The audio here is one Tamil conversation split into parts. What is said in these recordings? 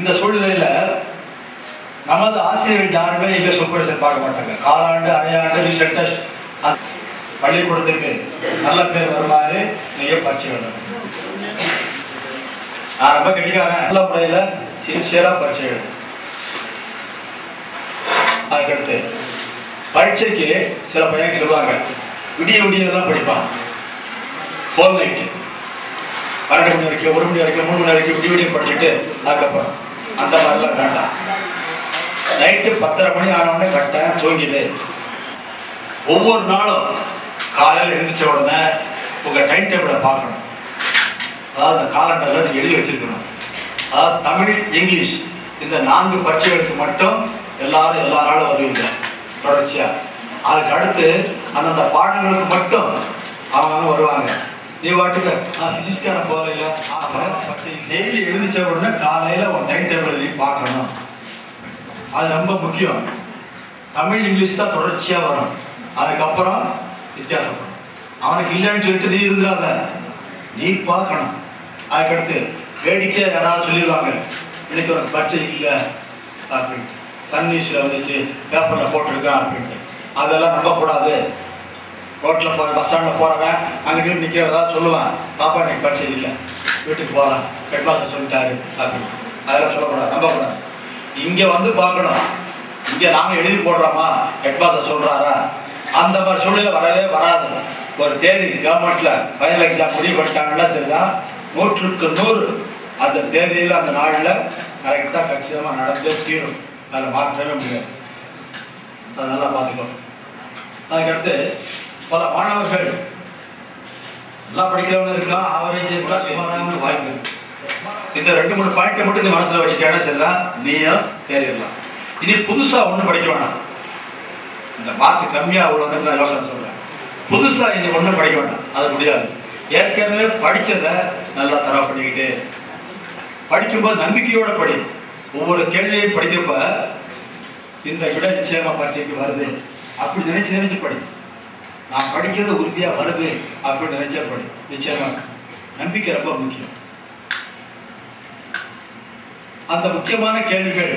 இந்த சூழ்நிலையில நமது ஆசிரியர்கள் யாருமே இங்க சூப்பர்வைசர் பார்க்க மாட்டாங்க. காலாண்டு அரையாண்டு ரீசெண்டா பள்ளிக்கூடத்துக்கு நல்ல பேர் வருமாறு நீங்க பயிற்சி வேணும். நான் ரொம்ப கெட்டிக்காரன், நல்ல முறையில சின்சியரா பயிற்சி வேணும். அதுக்கடுத்து பரீட்சைக்கு சில பையன் சொல்லுவாங்க விடிய விடியதான் படிப்பான். 4 நைட்டு 12 மணி வரைக்கும் 1 மணி வரைக்கும் 3 மணி வரைக்கும் விடிய விடிய படிச்சுட்டு அதுக்கப்புறம் அந்த மாதிரிலாம் வேண்டாம். நைட்டு 10:30 மணி ஆனவுடனே கரெக்டாக தூங்கிடு. ஒவ்வொரு நாளும் காலையில் எழுந்திரிச்ச உடனே உங்கள் டைம் டேபிளை பார்க்கணும். அதாவது அந்த காலண்டரில் நீங்கள் எழுதி வச்சிருக்கணும். அதாவது தமிழ் இங்கிலீஷ் இந்த 4 பரீட்சைகளுக்கு மட்டும் எல்லாரும் எல்லா நாளும் வருவீங்க தொடர்ச்சியாக. அதுக்கு அடுத்து அந்தந்த பாடங்களுக்கு மட்டும் அவங்க வருவாங்க. நீ வாட்டுக்கு பிசிக்ஸ்கான போகலையா டெய்லி எழுந்திரிச்ச உடனே காலையில் உன் டைம் டேபிள் எழுதி பார்க்கணும். அது ரொம்ப முக்கியம். தமிழ் இங்கிலீஷ் தான் தொடர்ச்சியாக வரும். அதுக்கப்புறம் வித்தியாசப்படும். அவனுக்கு இல்லைன்னு சொல்லிட்டு நீ இருந்தாத, நீ பார்க்கணும். அதுக்கடுத்து வேடிக்கை யாராவது சொல்லிடுவாங்க இன்னைக்கு ஒரு பரீட்சை இல்லை அப்படின்ட்டு, சன் நியூஸில் வந்துச்சு பேப்பரில் போட்டிருக்கான் அப்படின்ட்டு. அதெல்லாம் நம்பக்கூடாது. ரோட்டில் போகிற பஸ் ஸ்டாண்டில் போகிறவன் அங்கிட்டு நிற்கிறதா சொல்லுவான், பாப்பா இன்னைக்கு பரீட்சை இல்லை வீட்டுக்கு போகலாம் ஹெட் மாஸ்டர் சொல்லிட்டாரு அப்படின்னு. அதெல்லாம் சொல்லக்கூடாது, நம்பக்கூடாது. இங்கே வந்து பார்க்கணும். இங்கே நாங்கள் எழுதி போடுறோமா, ஹெட்மாஸ்டர் சொல்கிறாரா, அந்த மாதிரி சூழ்நிலை வரவே வராது. ஒரு தேதி கவர்மெண்ட்டில் ஃபைனல் எக்ஸாம் முடிவு பண்ணிட்டாங்கன்னா சரிதான், 100க்கு 100 அந்த தேதியில் அந்த நாளில் கரெக்டாக கச்சிதமாக நடந்தே தீரும். அதில் மாற்றவே முடியாது. அதை நல்லா பார்த்துக்கணும். அதுக்கடுத்து பல மாணவர்கள் நல்லா படிக்கிறவங்க இருக்கலாம், ஆவரேஜ் இருக்கலாம், சுமாரான வாய்ப்பு. இந்த 2-3 பாயிண்ட்டை மட்டும் இந்த மனசில் வச்சுட்டேன்னா சரிதான், நீயும் தேறிடலாம். இனி புதுசாக ஒன்றும் படிக்க வேணாம். இந்த மார்க் கம்மியாக அவ்வளோ நான் யோசனை சொல்கிறேன். புதுசாக இனி ஒன்றும் படிக்க வேண்டாம், அது முடியாது. ஏற்கனவே படித்ததை நல்லா தரவு பண்ணிக்கிட்டு படிக்கும்போது நம்பிக்கையோட படி. ஒவ்வொரு கேள்வியையும் படிக்கிறப்ப இந்த விட நிச்சயமாக பரீட்சைக்கு வருது அப்படி நினைச்சு படி. நான் படிக்கிறது உறுதியாக வருது அப்படின்னு நினைச்சா படி. நிச்சயமாக நம்பிக்கை ரொம்ப முக்கியம். அந்த முக்கியமான கேள்விகள்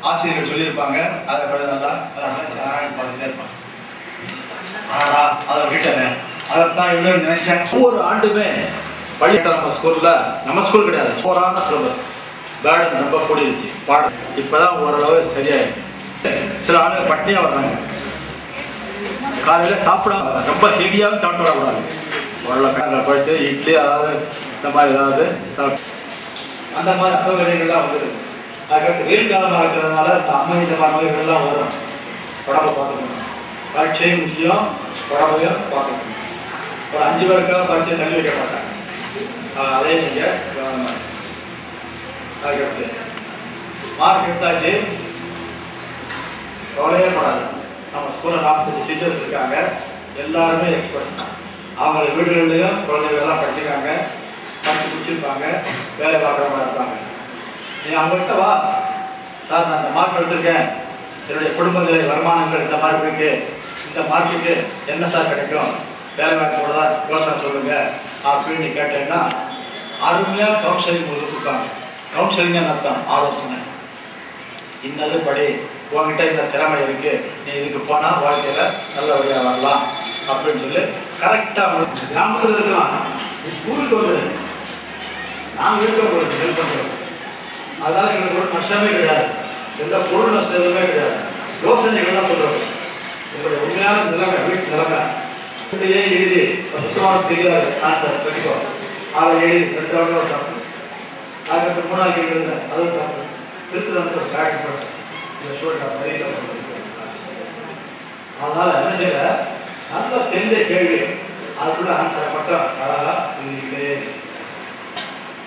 ஆசிரியர்கள் சொல்லியிருப்பாங்க. அதை நல்லா பார்த்துட்டே இருப்பாங்க. அதை விட்டேன், அதைத்தான் எழுத நினைச்சேன். ஒவ்வொரு ஆண்டுமே பள்ளியிட்ட நம்ம ஸ்கூல் கிடையாது, போரான சிலபஸ் பேர்டன் ரொம்ப கூடிருச்சு பாடம். இப்பதான் ஓரளவு சரியாயிருக்கு. சில ஆளுங்க பட்டினியா வர்றாங்க, காலையில் சாப்பிடாம ரொம்ப ஹெவியாகவும் சாப்பிட்டு வரக்கூடாது. ஓரளவு போயிட்டு இட்லி அதாவது இந்த மாதிரி ஏதாவது அந்த மாதிரி அசௌகரியங்கள்லாம் வந்துருக்கு. அதுக்கடுத்து வெயில் காலமாக இருக்கிறதுனால இந்த அம்மை இந்த மாதிரி நோய்கள்லாம் வரும். உடம்பை பார்த்துக்கணும். பரீட்சையும் முக்கியம், உடம்பையும் பார்த்துக்கணும். ஒரு 5 பேருக்காக பரீட்சை தள்ளி வைக்க மாட்டாங்க, அதே நீங்கள் கவனமாக. அதுக்கடுத்து மார்க் எடுத்தாச்சு, கவலையே படாது. நம்ம ஸ்கூலில் 45 டீச்சர்ஸ் இருக்காங்க, எல்லாருமே எக்ஸ்பர்ட் தான். அவங்க வீடுகள்லையும் குழந்தைகள்லாம் படிச்சிருக்காங்க, படித்து முடிச்சிருப்பாங்க, வேலை பார்க்குறவங்க இருப்பாங்க. நீ அவங்கள்ட்ட வா, சார் நான் இந்த மார்க் எடுத்திருக்கேன், என்னுடைய குடும்ப நிலை வருமானங்கள் இந்த மாதிரி இருக்கு, இந்த மார்க்குக்கு என்ன சார் கிடைக்கும், வேலை வாய்ப்போட தான் யோசனை சொல்லுங்க அப்படின்னு நீ கேட்டீங்கன்னா அருமையாக கவுன்சிலிங் கொடுப்பாங்க. கவுன்சிலிங் அர்த்தம் ஆலோசனை. இன்னது படி, உங்ககிட்ட இந்த திறமை இருக்கு, நீ இதுக்கு போனால் வாழ்க்கையில் நல்லபடியாக வரலாம் அப்படின்னு சொல்லி கரெக்டாக ஞாபகத்தில் இருக்கலாம். ஸ்கூலுக்கு வந்து நாங்கள் இருக்க ஹெல்ப் பண்ணுறோம். அதனால எங்களுக்கு ஒரு நஷ்டமே கிடையாது, எந்த பொருள் நஷ்டம் எதுவுமே கிடையாது. யோசனைகள் தான் சொல்கிறோம். எங்களுடைய உண்மையான நிலைமை, வீட்டு நிலைமை வீட்டையே எழுதி சுத்தமாக தெரியாது ஆன்சர் படிக்கோ, அதை எழுதி எடுத்தவங்க ஒரு தப்பு. அதுக்கு 3 கேள்வி எழுதுறேன், அதுவும் தப்பு. திருத்து வந்து ஒரு பேக் பண்ணுறேன், இந்த ஸ்டூடெண்ட் சரியில்லை. அதனால் என்ன செய்யல, நல்ல தெரிஞ்ச கேள்வி அதுக்குள்ள ஆன்சரை மட்டும் அழகாக எழுதிக்கிட்டே.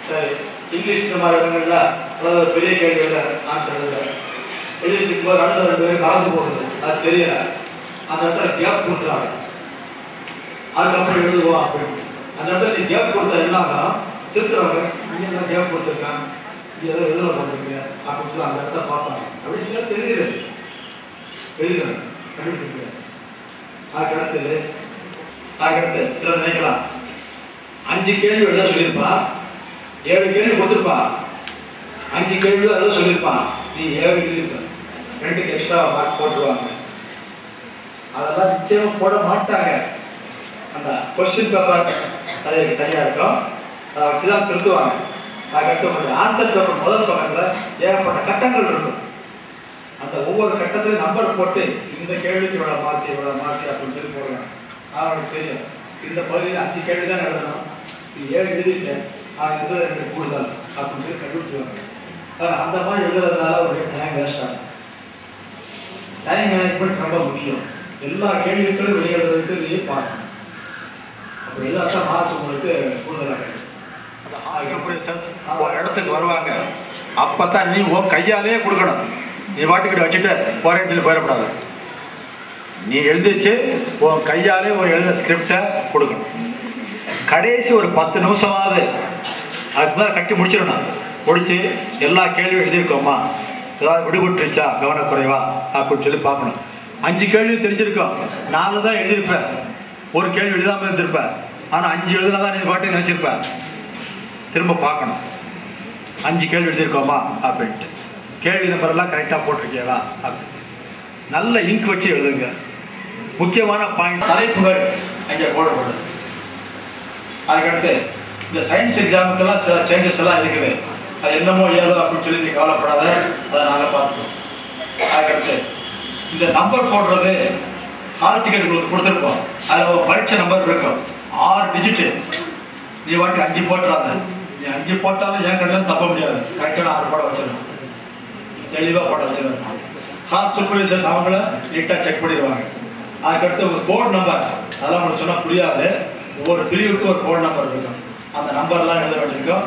சரி, இங்கிலீஷ் இந்த மாதிரி இடங்கள்ல அதாவது பெரிய கேள்விகளில் ஆன்சர் எழுதிட்டு போது அடுத்த 2 பேரும் கலந்து போடுறது, அது தெரியல. அந்த இடத்துல கேப் கொடுத்துறாங்க, அதுக்கப்புறம் எழுதுவோம் அப்படின்னு. அந்த இடத்துல நீ கேப் கொடுத்தா என்னாங்க திருத்துறவங்க, நீங்க என்ன கேப் கொடுத்துருக்கான், நீ ஏதோ எழுத போட்டிருக்கீங்க அப்படின்னு சொல்லி அந்த இடத்துல பார்த்தாங்க. அப்படின்னு சொல்லி தெரியுது, எழுதுறேன் கண்டுபிடிக்க. அதுக்கடுத்து சில நினைக்கலாம் 5 கேள்வி எழுத சொல்லியிருப்பான், 7 கேள்வி கொடுத்துருப்பான். 5 கேள்வி எழுத சொல்லியிருப்பான், நீ 7 எழுதிருப்ப, 2க்கு எக்ஸ்ட்ரா மார்க் போட்டுருவாங்க. அதெல்லாம் நிச்சயமா போட மாட்டாங்க. அந்த கொஸ்டின் பேப்பர் தனியாக இருக்கும், அதை வச்சு தான் திருத்துவாங்க. அதுக்கடுத்து ஆன்சர் பேப்பர் முதல் பக்கத்தில் ஏகப்பட்ட கட்டங்கள் இருக்கும். அந்த ஒவ்வொரு கட்டத்திலையும் நம்பர் போட்டு இந்த கேள்விக்கு இவ்வளோ மாற்றி அப்படின்னு சொல்லி போடுறாங்க. அவனுக்கு தெரியும் இந்த பகுதியில் 5 கேள்வி தான் எழுதணும், நீ 7 எழுதிட்டேன், இது 2 கூடுதல் அப்படின்னு சொல்லி கண்டுபிடிச்சுவாங்க. அந்த மாதிரி எழுதுறதுனால ஒரு டைம் வேஸ்ட் ஆகும். டைம் மேனேஜ்மெண்ட் ரொம்ப முக்கியம். எல்லா கேள்விகளும் வெளியிடுறதுக்கு நீ பார்க்கணும். அப்படி எல்லாத்தான் மார்க் உங்களுக்கு கூடுதலாக இடத்துக்கு வருவாங்க. அப்பதான் நீ உன் கையாலே கொடுக்கணும். நீ வாட்டுக்கிட்ட வச்சுட்டு போறேன்னு சொல்லி போயிடக்கூடாது. நீ எழுதிச்சு உன் கையாலே ஒரு எழுத ஸ்கிரிப்டை கொடுக்கணும். கடைசி ஒரு 10 நிமிஷமாவது அதுக்கு மேலே கட்டி முடிச்சிடணும். முடிச்சு எல்லா கேள்வியும் எழுதியிருக்கோமா, ஏதாவது விடுபட்டுருச்சா கவனக்குறைவா அப்படின்னு சொல்லி பார்க்கணும். 5 கேள்வி தெரிஞ்சிருக்கோம், 4 தான் எழுதியிருப்பேன், ஒரு கேள்வி எழுதாமல் இருந்திருப்பேன். ஆனால் 5 எழுதுனா தான் நீ பாட்டு நினச்சிருப்பேன். திரும்ப பார்க்கணும் 5 கேள்வி எழுதியிருக்கோமா அப்படின்ட்டு. கேள்வி நம்பரெல்லாம் கரெக்டாக போட்டிருக்கீங்களா அப்படின்னு நல்ல இங்க் வச்சு எழுதுங்க. முக்கியமான பாயிண்ட் தலைப்புகள் அங்கே போடப்படுது. அதுக்கடுத்து இந்த சயின்ஸ் எக்ஸாமுக்கெல்லாம் சில சேஞ்சஸ் எல்லாம் இருக்குது. அது என்னமோ ஏதோ அப்படின்னு சொல்லி நீ கவலைப்படாத, அதை நாங்கள் பார்த்துக்கோம். அதுக்கடுத்து இந்த நம்பர் போடுறது ஹால் டிக்கெட் உங்களுக்கு கொடுத்துருப்போம். அதில் பரீட்சை நம்பர் இருக்கும் 6 டிஜிட்டு. நீ வாட்டி 5 போட்டுறாங்க. நீ 5 போட்டாலும் என் கடையில் தப்ப முடியாது. கரெக்டான 6 போட வச்சிடணும், தெளிவாக போட வச்சிடணும். ஹால் சூப்பர்வைசர்ஸ் அவங்கள நீட்டாக செக் பண்ணிடுவாங்க. அதுக்கடுத்து ஒரு போர்டு நம்பர், அதெல்லாம் உங்களுக்கு சொன்னால் புரியாது. ஒவ்வொரு பிரிவுக்கு ஒரு போர்டு நம்பர் இருக்கும். அந்த நம்பர்லாம் எழுத வேண்டியிருக்கோம்.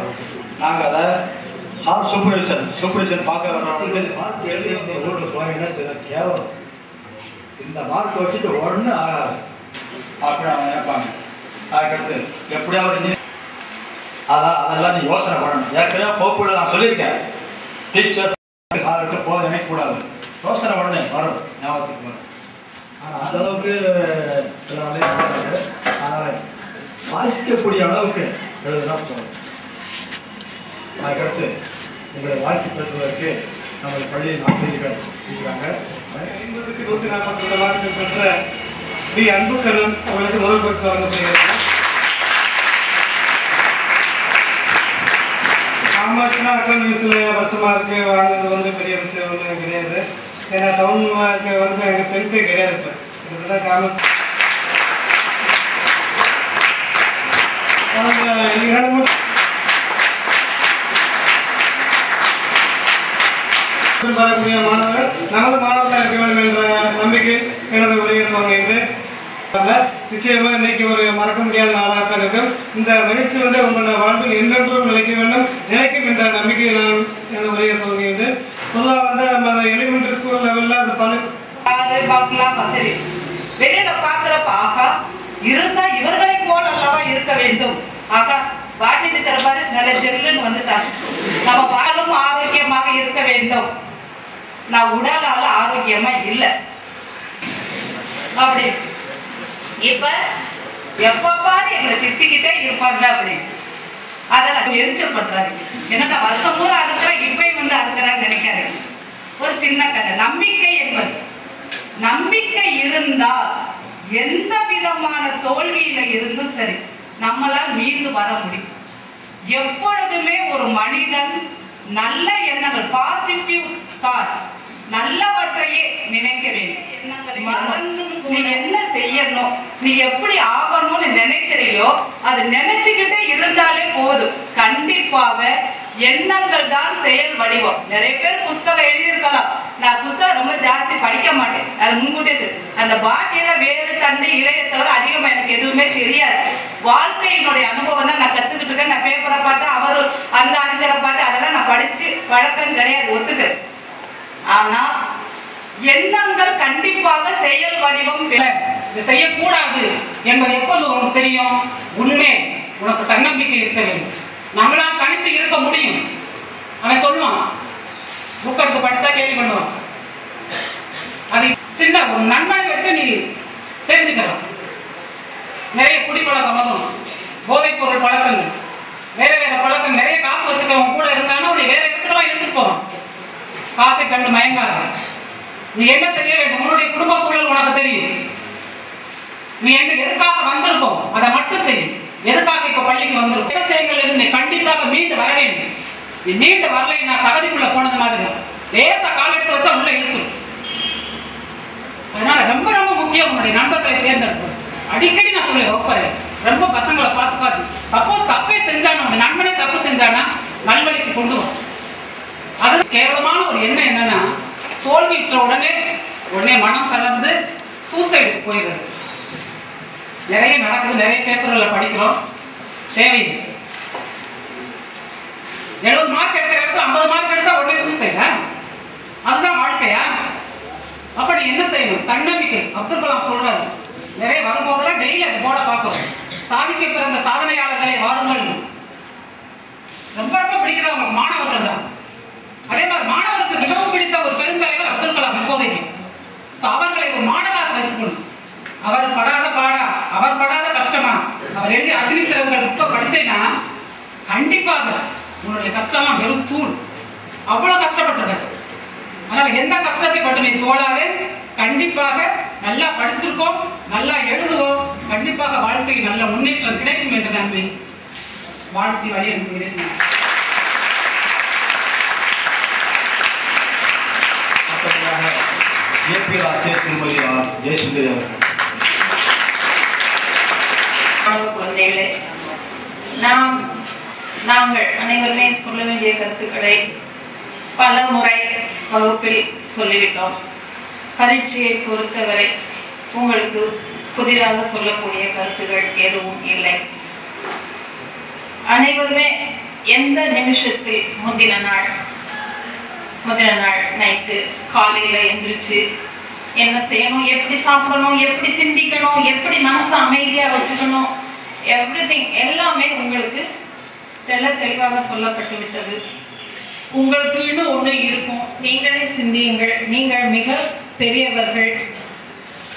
நாங்கள் அதை ஹால் சூப்பர்வைசர் பார்க்க வர்றவங்களுக்கு மார்க் எழுதி வந்து ஊருக்கு போனீங்கன்னா சில கேவலம் இந்த மார்க் வச்சுட்டு ஒன்று ஆகாது அப்படின்னு அவங்க நினைப்பாங்க. அதுக்கடுத்து எப்படியாவது அதெல்லாம் நீ யோசனை பண்ணணும். ஏற்கனவே போக்குள்ள நான் சொல்லியிருக்கேன், டீச்சர் ஹாலுக்கு போக நினைக்கக்கூடாது. யோசனை பண்ணு வரும், ஞாபகத்துக்கு வரும். ஆனால் அந்த அளவுக்கு அதனால் வாசிக்கக்கூடிய அளவுக்கு எழுதுனா போதும். அதுக்கடுத்து உங்களை வாழ்க்கை பெறுவதற்கு நமது பள்ளியின் ஆசிரியர்கள் இருக்கிறாங்க. 140 மார்க்குகள் பெற்ற பி அன்புக்கரன் அவர்களுக்கு முதல் பரிசு வழங்கப்படுகிறது. காமர்ஸ்னா அக்கௌண்ட்ஸில் ஃபஸ்ட் மார்க்கு வாங்கினது வந்து பெரிய விஷயம் ஒன்றும் கிடையாது. ஏன்னா டவுன் மார்க்கு வந்து எங்கள் ஸ்ட்ரென்த்தே கிடையாது. இப்போ இதுதான் காமர்ஸ். வரக்கூடிய மாணவர் நமது மாணவர்களாக இருக்க வேண்டும் என்ற நம்பிக்கை எனது உரையாற்றுவாங்க என்று நிச்சயமா இன்னைக்கு ஒரு மறக்க முடியாத நாளாக இருக்கும். இந்த மகிழ்ச்சி வந்து உங்களோட வாழ்வில் என்றென்றும் நிலைக்க வேண்டும், நிலைக்கும் என்ற நம்பிக்கை நான் எனது உரையாற்றுவாங்க என்று. பொதுவாக வந்து நம்ம எலிமெண்டரி ஸ்கூல் லெவலில் அது பார்க்கலாம் வசதி வெளியில பாக்குறப்ப ஆகா இருந்தா இவர்களை போல் அல்லவா இருக்க வேண்டும். ஆகா பாட்டி டீச்சர் பாரு நல்ல ஜெல்லுன்னு வந்துட்டாங்க. நம்ம பாலும் ஆரோக்கியமாக இருக்க வேண்டும். நான் உடலால ஆரோக்கியமா இல்லை அப்படி இப்ப எப்ப பாரு எங்களை திட்டிக்கிட்டே இருப்பாங்க அப்படின்னு அதெல்லாம் எரிச்சல் பண்றாரு. என்னடா வருஷம் பூரா அறுக்கிறேன் இப்பயும் வந்து அறுக்கிறான்னு நினைக்காரு. ஒரு சின்ன கதை. நம்பிக்கை என்பது, நம்பிக்கை இருந்தால் எந்த விதமான தோல்வியில இருந்தும் சரி நம்மளால் மீண்டு வர முடியும். எப்பொழுதுமே ஒரு மனிதன் நல்ல எண்ணங்கள், பாசிட்டிவ் தாட்ஸ், நல்லவற்றையே நினைக்க வேண்டும். நீ என்ன செய்யணும், நீ எப்படி ஆகணும்னு நினைக்கிறையோ அது நினைச்சுக்கிட்டே இருந்தாலே போதும். கண்டிப்பாக எண்ணங்கள் தான் செயல் வடிவம். நிறைய பேர் புஸ்தகம் எழுதியிருக்கலாம். நான் புஸ்தகம் ரொம்ப ஜாஸ்தி படிக்க மாட்டேன், அது முன்கூட்டியே சொல்லு. அந்த பாட்டியில வேறு தண்டு இளைய தவிர அதிகமா எனக்கு எதுவுமே தெரியாது. வாழ்க்கையினுடைய அனுபவம் தான் நான் கத்துக்கிட்டு இருக்கேன். நான் பேப்பரை பார்த்து அவரு அந்த அறிஞரை பார்த்து அதெல்லாம் நான் படிச்சு வழக்கம் கிடையாது, ஒத்துக்கு. ஆனா எண்ணங்கள் கண்டிப்பாக செயல் வடிவம் செய்யக்கூடாது என்பது எப்போது உனக்கு தெரியும்? உண்மை உனக்கு தன்னம்பிக்கை இருக்க வேண்டும். நம்மளால் தனித்து இருக்க முடியும். அவன் சொல்லுவான், புக் எடுத்து படிச்சா கேள்வி பண்ணுவான். அது சின்ன ஒரு நண்பனை வச்சு நீ தெரிஞ்சுக்கலாம். நிறைய குடிப்பழக்கம் வரும், போதைப் பொருள் பழக்கங்கள், வேற வேற பழக்கம். நிறைய காசு வச்சுக்கவங்க கூட இருந்தாலும் அப்படி வேற இடத்துக்குலாம் எடுத்துட்டு போறோம். காசை கண்டு மயங்காத. நீ என்ன செய்ய வேண்டும்? உன்னுடைய குடும்ப சூழல் உனக்கு தெரியும். நீ என்ன எதுக்காக வந்திருக்கோம் அதை மட்டும் செய். எதுக்காக இப்ப பள்ளிக்கு வந்திருக்கோம்? விவசாயங்கள் இருந்து நீ கண்டிப்பாக மீண்டு வர வேண்டும். நீ மீண்டு வரலை, நான் சகதிக்குள்ள போனது மாதிரி லேச கால எடுத்து வச்சா உள்ள இழுத்துரும். அதனால ரொம்ப ரொம்ப முக்கியம் உன்னுடைய நண்பர்களை தேர்ந்தெடுப்பது. அடிக்கடி நான் சொல்லுவேன் வகுப்பறை, ரொம்ப பசங்களை பார்த்து பார்த்து சப்போஸ் தப்பே செஞ்சானா, உங்க நண்பனே தப்பு செஞ்சானா நல்வழிக்கு கொண்டு வரும். அது கேவலமான ஒரு எண்ணம் என்னன்னா, தோல்வியுற்ற உடனே மனம் கலந்து சூசைடுக்கு போயிடுறது. நிறைய நடக்குது, நிறைய பேப்பர்ல படிக்கிறோம். தேவையில்லை. 70 மார்க் எடுக்கிற இடத்துல 50 மார்க் எடுத்தா உடனே சூசைடா? அதுதான் வாழ்க்கையா? அப்படி என்ன செய்யணும்? தன்னம்பிக்கை. அப்துல் கலாம் சொல்றாரு, நிறைய வரும்போதெல்லாம் டெய்லி அந்த போர்டை பார்க்கிறோம். சாதிக்க பிறந்த சாதனையாளர்களை வாருங்கள். ரொம்ப ரொம்ப பிடிக்கிறவங்க மாணவர்கள் தான். அதே மாதிரி மாணவருக்கு மிகவும் பிடித்த ஒரு பெருந்தலைவர் அப்துல் கலாம் இப்போதைக்கு. அவர்களை ஒரு மாணவராக வச்சுக்கணும். அவர் படாத பாடா, அவர் படாத கஷ்டமா, அவர் எழுதிய அக்னி சிறகுகள் புக்க படிச்சேன்னா கண்டிப்பாக உன்னுடைய கஷ்டமா வெறும் தூள். அவ்வளவு கஷ்டப்பட்டிருக்க. அதனால எந்த கஷ்டத்தை பட்டு நீ தோழாதே. கண்டிப்பாக நல்லா படிச்சிருக்கோம், நல்லா எழுதுவோம். கண்டிப்பாக வாழ்க்கையில் நல்ல முன்னேற்றம் கிடைக்கும் என்று நம்பி வாழ்த்தி வழி அனுப்புகிறேன். அடுத்தபடியாக இயற்பியல் ஆசிரியர் திருமதி ஜெயசுந்தரி அவர்கள். குழந்தைகளே, நாங்கள் அனைவருமே சொல்ல வேண்டிய கருத்துக்களை பல முறை வகுப்பில் சொல்லிவிட்டோம். பரீட்சையை பொறுத்தவரை உங்களுக்கு புதிதாக சொல்லக்கூடிய கருத்துக்கள் எதுவும் இல்லை. அனைவருமே எந்த நிமிஷத்தில் முந்தின நாள் நைட்டு காலையில் எந்திரிச்சு என்ன செய்யணும், எப்படி சாப்பிடணும், எப்படி சிந்திக்கணும், எப்படி மனசை அமைதியாக வச்சுக்கணும், எவ்ரிதிங் எல்லாமே உங்களுக்கு தெளிவாக சொல்லப்பட்டு விட்டது. உங்களுக்கு இன்னும் ஒன்று இருக்கும், நீங்களே சிந்தியுங்கள், நீங்கள் மிக பெரியவர்கள்,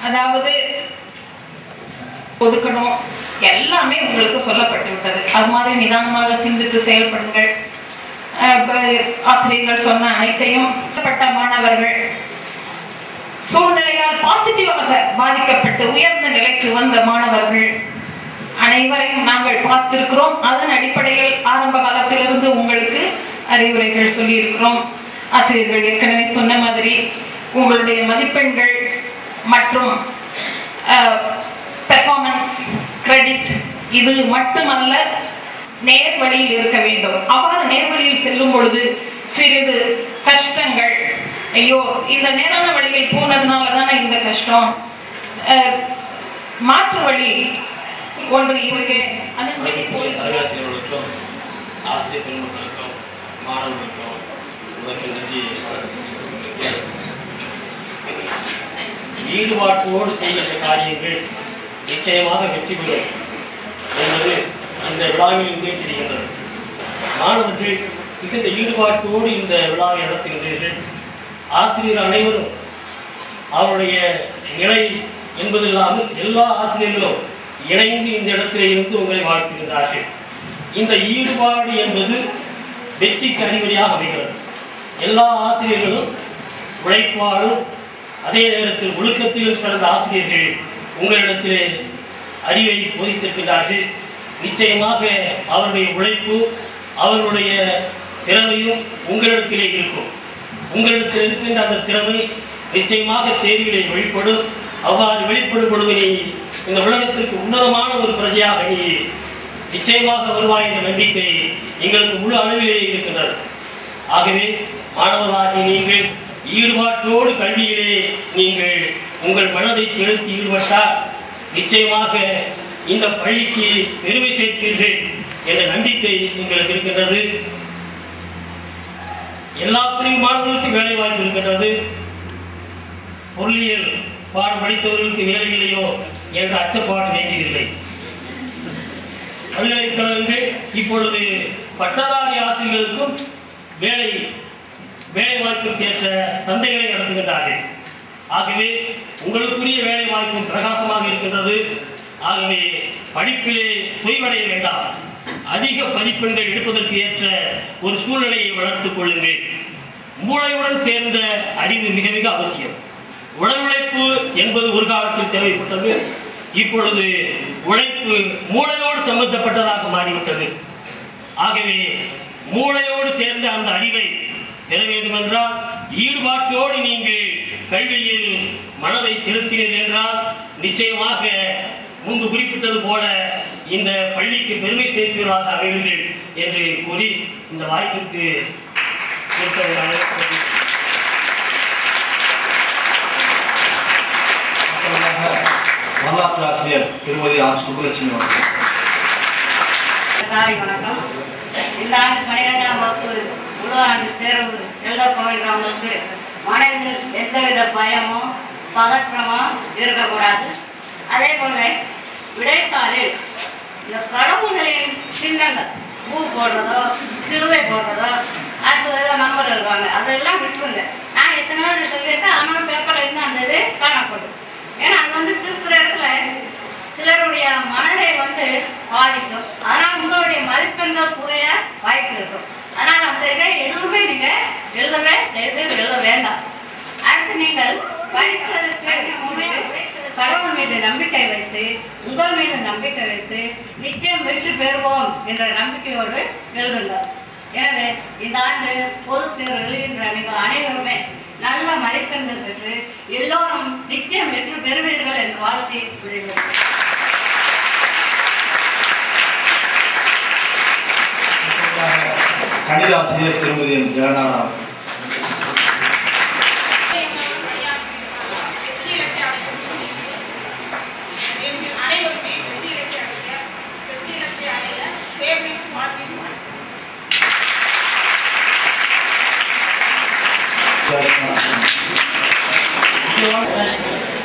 அதாவது ஒதுக்கணும், எல்லாமே உங்களுக்கு சொல்லப்பட்டு விட்டது. அது மாதிரி நிதானமாக சிந்தித்து செயல்படுங்கள். ஆசிரியர்கள் சொன்ன அனைத்தையும் மாணவர்கள் சூழ்நிலையால் பாசிட்டிவாக பாதிக்கப்பட்டு உயர்ந்த நிலைக்கு வந்த மாணவர்கள் அனைவரையும் நாங்கள் பார்த்திருக்கிறோம். அதன் அடிப்படையில் ஆரம்ப காலத்திலிருந்து உங்களுக்கு அறிவுரைகள் சொல்லியிருக்கிறோம். ஆசிரியர்கள் ஏற்கனவே சொன்ன மாதிரி உங்களுடைய மதிப்பெண்கள் மற்றும் பெர்ஃபார்மன்ஸ் கிரெடிட் இது மட்டுமல்ல, நேர் வழியில் இருக்க வேண்டும். அவ்வாறு நேர் வழியில் செல்லும் பொழுது சிறிது கஷ்டங்கள், ஐயோ இந்த நேரான வழியில் போனதுனால தானே இந்த கஷ்டம், மாற்று வழி ஒன்று இருக்கு. ஆசிரியர்களுக்கும் ஆசிரியர் பெருமக்களுக்கும் மாணவர்களுக்கும் ஈடுபாட்டோடு செய்கின்ற காரியங்கள் நிச்சயமாக வெற்றி பெறும் என்பது இந்த விழாவில் இருந்தே தெரிகின்றது. மாணவர்கள் மிகுந்த ஈடுபாட்டோடு இந்த விழாவை நடத்துகின்றீர்கள். ஆசிரியர் அனைவரும் அவருடைய நிலை என்பதில்லாமல் எல்லா ஆசிரியர்களும் இணைந்து இந்த இடத்திலே இருந்து உங்களை வாழ்த்துகின்றார்கள். இந்த ஈடுபாடு என்பது வெற்றிக்கு அறிகுறியாக அமைகிறது. எல்லா ஆசிரியர்களும் உழைப்பாலும் அதே நேரத்தில் ஒழுக்கத்திலும் சிறந்த ஆசிரியர்கள் உங்களிடத்திலே அறிவை போதித்திருக்கின்றார்கள். நிச்சயமாக அவருடைய உழைப்பு அவர்களுடைய திறமையும் உங்களிடத்திலே இருக்கும். உங்களிடத்தில் இருக்கின்ற அந்த திறமை நிச்சயமாக தேர்விலே வெளிப்படும். அவ்வாறு வெளிப்படும் பொழுது நீ இந்த உலகத்திற்கு உன்னதமான ஒரு பிரஜையாக நீ நிச்சயமாக வருவாய் என்ற நம்பிக்கை எங்களுக்கு முழு அளவிலே இருக்கின்றது. ஆகவே மாணவர்களாகி நீங்கள் ஈடுபாட்டோடு கல்வியிலே நீங்கள் உங்கள் மனதை செலுத்தி ஈடுபட்டால் நிச்சயமாக இந்த பள்ளிக்கு பெருமை சேர்ப்பீர்கள் என்ற நம்பிக்கை எங்களுக்கு இருக்கின்றது. எல்லா பிரிவு மாணவர்களுக்கும் வேலை வாய்ப்பு இருக்கின்றது. பொருளியல் பாடம் படித்தவர்களுக்கு வேலை இல்லையோ என்ற அச்சப்பாடு வேண்டியதில்லை. பல்கலைக்கழகங்கள் இப்பொழுது பட்டதாரி ஆசிரியர்களுக்கும் வேலை வாய்ப்புக்கு ஏற்ற சந்தைகளை நடத்துகின்றார்கள். ஆகவே உங்களுக்குரிய வேலை வாய்ப்பும் பிரகாசமாக இருக்கின்றது. ஆகவே படிப்பிலே தொய்வடைய வேண்டாம். அதிக மதிப்பெண்கள் எடுப்பதற்கு ஏற்ற ஒரு சூழ்நிலையை வளர்த்துக் கொள்ளுங்கள். மூளையுடன் சேர்ந்த அறிவு மிக மிக அவசியம். உடல் உழைப்பு என்பது ஒரு காலத்தில் தேவைப்பட்டது. இப்பொழுது உழைப்பு மூளையோடு சம்பந்தப்பட்டதாக மாறிவிட்டது. ஆகவே மூளையோடு சேர்ந்த அந்த அறிவை பெற வேண்டும் என்றால் ஈடுபாட்டோடு நீங்கள் கல்வியில் மனதை செலுத்தினீர்கள் என்றால் நிச்சயமாக முன்பு குறிப்பிட்டது போல இந்த பள்ளிக்கு பெருமை சேர்ப்பீர்களாக அமைவீர்கள் என்று கூறி இந்த வாய்ப்பிற்கு வரலாற்று ஆசிரியர் திருமதி ஆர் சுப்புலட்சுமி அவர்கள். வணக்கம். இந்த ஆண்டு 12ஆம் வகுப்பு முழு ஆண்டு தேர்வு எழுத போகிறவங்களுக்கு மாணவர்கள் எந்தவித பயமோ பதற்றமோ இருக்கக்கூடாது. அதே போல விடைத்தாளில் இந்த கடவுள்களின் சின்னங்கள் பூ போடுறதோ சிலுவை போடுறதோ அடுத்தது நம்பர் எழுதுவாங்க, அதெல்லாம் விட்டுருங்க. நான் எத்தனை நாள் சொல்லியிருக்கேன், ஆனால் பேப்பரில் இன்னும் அந்த இது காணப்படும். ஏன்னா அது திருக்குற இடத்துல சிலருடைய மனதை பாதிக்கும். ஆனால் உங்களுடைய மதிப்பெண்கள் குறைய வாய்ப்பு இருக்கும். ஆனால் அந்த இதை எதுவுமே நீங்கள் எழுத வேண்டாம். அடுத்து நீங்கள் படிப்பதற்கு கடவுள் மீது நம்பிக்கை வைத்து உங்கள் மீது நம்பிக்கை வைத்து நிச்சயம் வெற்றி பெறுவோம் என்ற நம்பிக்கையோடு எழுதுங்கள். எனவே இந்த ஆண்டு பொதுத் தேர்வு எழுதுகின்ற நீங்கள் அனைவருமே நல்ல மதிப்பெண்கள் பெற்று எல்லோரும் நிச்சயம் வெற்றி பெறுவீர்கள் என்று வாழ்த்தி விடுகிறேன். கணித ஆசிரியர் திருமதி ஜெகநாதா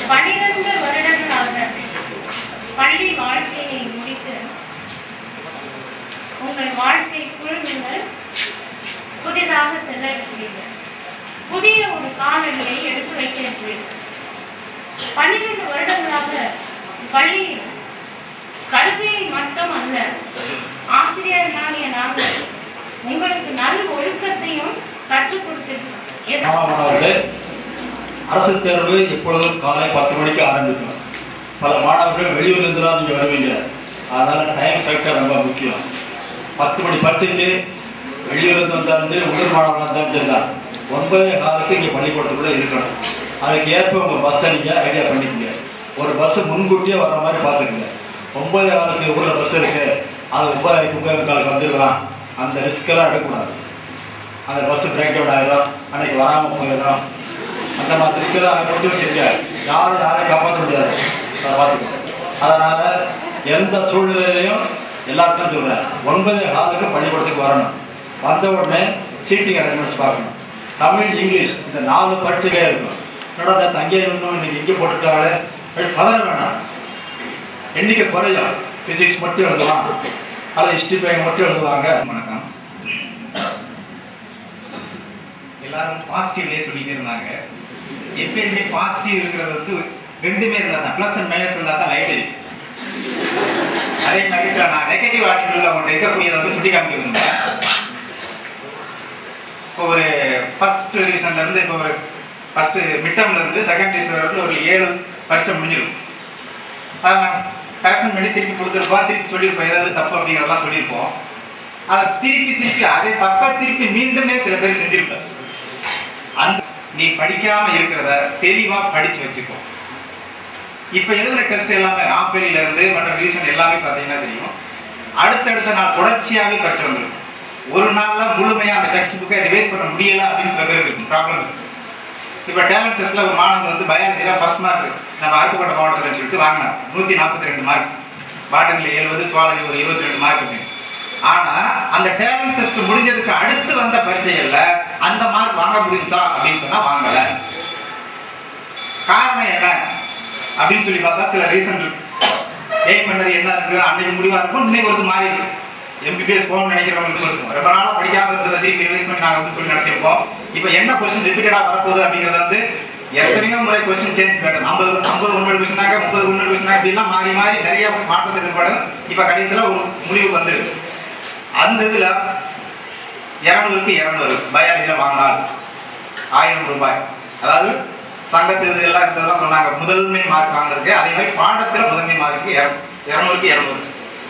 பன்னிரண்டு வருடங்களாக பள்ளி வாழ்க்கையை முடித்து உங்கள் வாழ்க்கைக்குள் நீங்கள் புதிதாக செல்ல இருக்கிறீர்கள். புதிய ஒரு காலநிலை எடுத்து வைக்க இருக்கிறீர்கள். 12 வருடங்களாக பள்ளி கல்வியை மட்டும் அல்ல, ஆசிரியர்களாகிய நாங்கள் உங்களுக்கு நல்ல ஒழுக்கத்தையும் கற்றுக் கொடுத்திருக்கிறோம். அரசு தேர்வு எப்பொழுதும் காலை 10 மணிக்கு ஆரம்பிக்கும். பல மாணவர்கள் வெளியூர்லேருந்து தான் நீங்கள் வருவீங்க. அதனால் டைம் ஃபேக்டர் ரொம்ப முக்கியம். 10 மணி பரீட்சைக்கு வெளியூர்லேருந்து வந்தாலும் உள்ளூர் மாணவர்கள் இருந்தாலும் சரி தான் 9:15 இங்கே பள்ளிக்கூடத்துக்குள்ளே இருக்கணும். அதுக்கு ஏற்ப உங்கள் பஸ்ஸை நீங்கள் ஐடியா பண்ணிக்கங்க. ஒரு பஸ்ஸு முன்கூட்டியே வர்ற மாதிரி பார்த்துக்குங்க. 9:15 ஊரில் பஸ் இருக்குது, அது 9:45 வந்துருக்கலாம். அந்த ரிஸ்க்கெல்லாம் எடுக்கக்கூடாது. அந்த பஸ்ஸு பிரேக் டவுன் ஆகிடும், அன்றைக்கி வராமல் போயிடும். அந்த மாதிரி ரிஸ்க்கெல்லாம் அதை கொண்டு வச்சுருக்க யாரும் காப்பாற்ற முடியாது. அதை பார்த்துக்கணும். அதனால் எந்த சூழ்நிலையிலையும் எல்லாருக்கும் சொல்கிறேன், 9:15 பள்ளிக்கூடத்துக்கு வரணும். வந்த உடனே சீட்டிங் அரேஞ்ச்மெண்ட்ஸ் பார்க்கணும். தமிழ், இங்கிலீஷ் இந்த 4 பரீட்சைகளே இருக்கும். என்னோட தங்கே இன்னும் இன்னைக்கு இங்கே போட்டுருக்காங்களே பதற வேண்டாம். எண்ணிக்கை குறையும். ஃபிசிக்ஸ் மட்டும் எழுதலாம், அதை ஹிஸ்ட்ரி பையன் மட்டும் எழுதுவாங்க. வணக்கம். எல்லாரும் பாசிட்டிவ்லேயே சொல்லிட்டே இருந்தாங்க. எப்பயுமே பாசிட்டிவ் இருக்கிறது வந்து 2மே இருந்தால் தான், ப்ளஸ் அண்ட் மைனஸ் இருந்தால் தான் லைட் எரியும். அதே மாதிரி சார் நான் நெகட்டிவ் ஆட்டிடியூட்ல அவங்கள்ட்ட இருக்கக்கூடியதை வந்து சுட்டி காமிக்கிறேன். இப்போ ஒரு ஃபர்ஸ்ட் டிவிஷன்லேருந்து இப்போ ஒரு ஃபர்ஸ்ட் மிட்டம்லேருந்து செகண்ட் டிவிஷன் வரைக்கும் ஒரு 7 பரீட்சை முடிஞ்சிடும். அதை நான் கரெக்ஷன் பண்ணி திருப்பி கொடுத்துருப்போம், திருப்பி சொல்லியிருப்போம், ஏதாவது தப்பு அப்படிங்கிறதெல்லாம் சொல்லியிருப்போம். அதை திருப்பி அதே தப்பாக திருப்பி மீண்டுமே சில பேர் செஞ்சிருப்பேன். அந்த நீ படிக்காம இருக்கிறத தெளிவா படிச்சு வச்சுக்கோ. இப்ப எழுதுற டெஸ்ட் எல்லாமே ஆப்பேலில இருந்து மற்ற ரிவிஷன் எல்லாமே பாத்தீங்கன்னா தெரியும், அடுத்தடுத்த நாள் தொடர்ச்சியாவே பரிச்சை வந்துடும். ஒரு நாள்ல முழுமையா அந்த டெக்ஸ்ட் புக்கை ரிவைஸ் பண்ண முடியல அப்படின்னு சில பேருக்கு இருக்கும், ப்ராப்ளம் இருக்கு. இப்ப டேலண்ட் டெஸ்ட்ல ஒரு மாணவன் வந்து பயாலஜில ஃபர்ஸ்ட் மார்க் நம்ம அருப்புக்கோட்டை மாவட்டத்தில் சொல்லிட்டு வாங்கினார், 142 மார்க். பாட்டனில் 70, சுவாலஜி ஒரு 22 மார்க். ஆனா அந்த டேலண்ட் டெஸ்ட் முடிஞ்சதுக்கு அடுத்து வந்த பரீட்சைகள்ல அந்த மார்க் வாங்க முடிஞ்சா அப்படின்னு சொன்னா வாங்கல. காரணம் என்ன அப்படின்னு சொல்லி பார்த்தா சில ரீசன் இருக்கு. எய்ம் பண்ணது என்ன இருக்கு, அன்னைக்கு முடிவா இருக்கும், இன்னைக்கு வந்து மாறி இருக்கு. MBBS போகணும்னு நினைக்கிறவங்களுக்கு சொல்லுவோம், ரொம்ப நாளா படிக்காம இருந்ததை திருப்பி ரிவைஸ் பண்ணி நாங்கள் வந்து சொல்லி நடத்திருப்போம். இப்போ என்ன கொஸ்டின் ரிப்பீட்டடா வரப்போகுது அப்படிங்கிறது வந்து எத்தனையோ முறை கொஸ்டின் சேஞ்ச் பண்ணணும். 50 உண்மை கொஸ்டினாக 30 உண்மை கொஸ்டினாக இப்படிலாம் மாறி மாறி நிறைய மாற்றத்துக்கு ஏற்படும். இப்போ கடைசியில் ஒரு முடிவுக்கு வந்துருக்கு. அந்த இதுல 200க்கு 200 பயாலஜியில் வாங்கினால் 1000 ரூபாய். அதாவது சங்கத்து இது எல்லாம் இதெல்லாம் சொன்னாங்க, முதன்மை மார்க் வாங்கிருக்கு. அதே மாதிரி பாடத்தில் முதன்மை மார்க்கு 200க்கு 200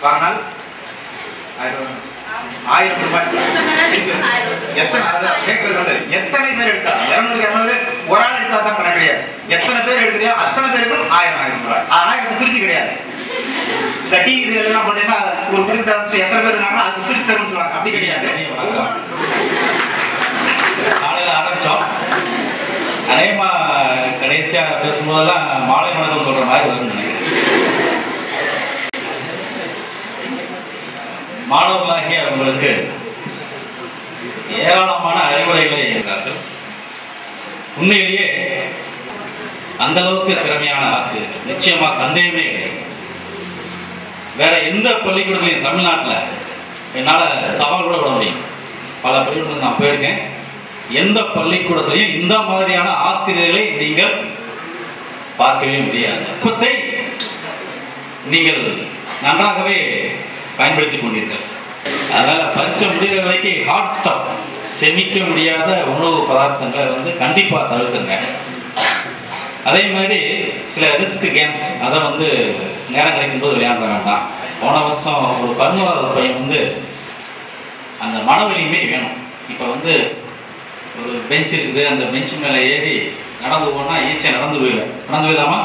வாங்கினால் 1000 ரூபாய். எத்தனை பேர் எடுத்தா 200க்கு 200 ஒரு ஆள் எடுத்தா தான் பண்ண கிடையாது. எத்தனை பேர் எடுக்கிறியோ அத்தனை பேருக்கும் 1000 ரூபாய். ஆனால் எனக்கு பிரிச்சு கிடையாது. இந்த டீ இது எல்லாம் போட்டீங்கன்னா ஒரு குறிப்பிட்ட எத்தனை பேர் இருக்காங்கன்னா அது பிரிச்சு தரும்னு சொல்லுவாங்க, அப்படி கிடையாது. காலையில் ஆரம்பித்தோம், அதேமா கடைசியாக பேசும்போதெல்லாம் மாலை வணக்கம் சொல்கிற மாதிரி வரும்னு நினைக்கிறேன். மாணவர்களாகிய அவங்களுக்கு ஏராளமான அறிவுரைகளை இருக்கிறார்கள். உண்மையிலேயே அந்த அளவுக்கு திறமையான ஆசிரியர்கள் நிச்சயமா சந்தேகமே கிடையாது. வேற எந்த பள்ளிக்கூடத்துலையும் தமிழ்நாட்டில் என்னால் சவால் கூட விட முடியும். பல பள்ளிக்கூடத்தில் நான் போயிருக்கேன். எந்த பள்ளிக்கூடத்திலையும் இந்த மாதிரியான ஆசிரியர்களை நீங்கள் பார்க்கவே முடியாது. நுட்பத்தை நீங்கள் நன்றாகவே பயன்படுத்தி கொண்டீர்கள். அதனால் பரீட்சை முடிகிற வரைக்கும் ஹாட் ஸ்டாப் செமிக்க முடியாத உணவு பதார்த்தங்களை வந்து கண்டிப்பாக தவிர்த்துங்க. அதே மாதிரி சில ரிஸ்க் கேம்ஸ் அதை வந்து நேரம் கிடைக்கும்போது விளையாட வேண்டாம். போன வருஷம் ஒரு 11வது பையன் வந்து அந்த மன வலிமை வேணும். இப்போ வந்து ஒரு பெஞ்ச் இருக்குது, அந்த பெஞ்ச் மேலே ஏறி நடந்து போனால் ஈஸியாக நடந்து போயிடலாமா?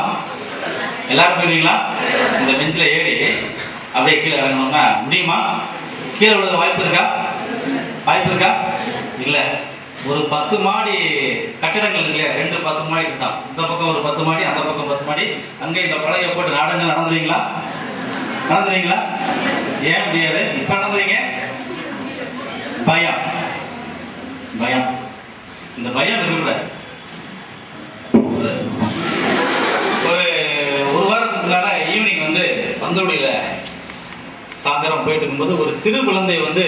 எல்லாரும் போயிருவீங்களா? இந்த பெஞ்சில் ஏறி அப்படியே கீழே இறங்கணும்னா முடியுமா? கீழே விழுத வாய்ப்பு இருக்கா? இல்லை. ஒரு 10 மாடி கட்டிடங்கள் இருக்கு இல்லையா, 2 10 மாடி தான். இந்த பக்கம் ஒரு 10 மாடி, அந்த பக்கம் 10 மாடி. அங்கே இந்த பழைய போட்டு நாடகங்கள் நடந்துவீங்களா? ஏன் முடியாது? இப்ப நடந்துவீங்க. பயம். இந்த பயம் இருக்கக்கூடாது. ஒரு வாரத்துக்கு முன்னால ஈவினிங் வந்து பந்தோடியில சாயந்தரம் போயிட்டு இருக்கும்போது ஒரு சிறு குழந்தை வந்து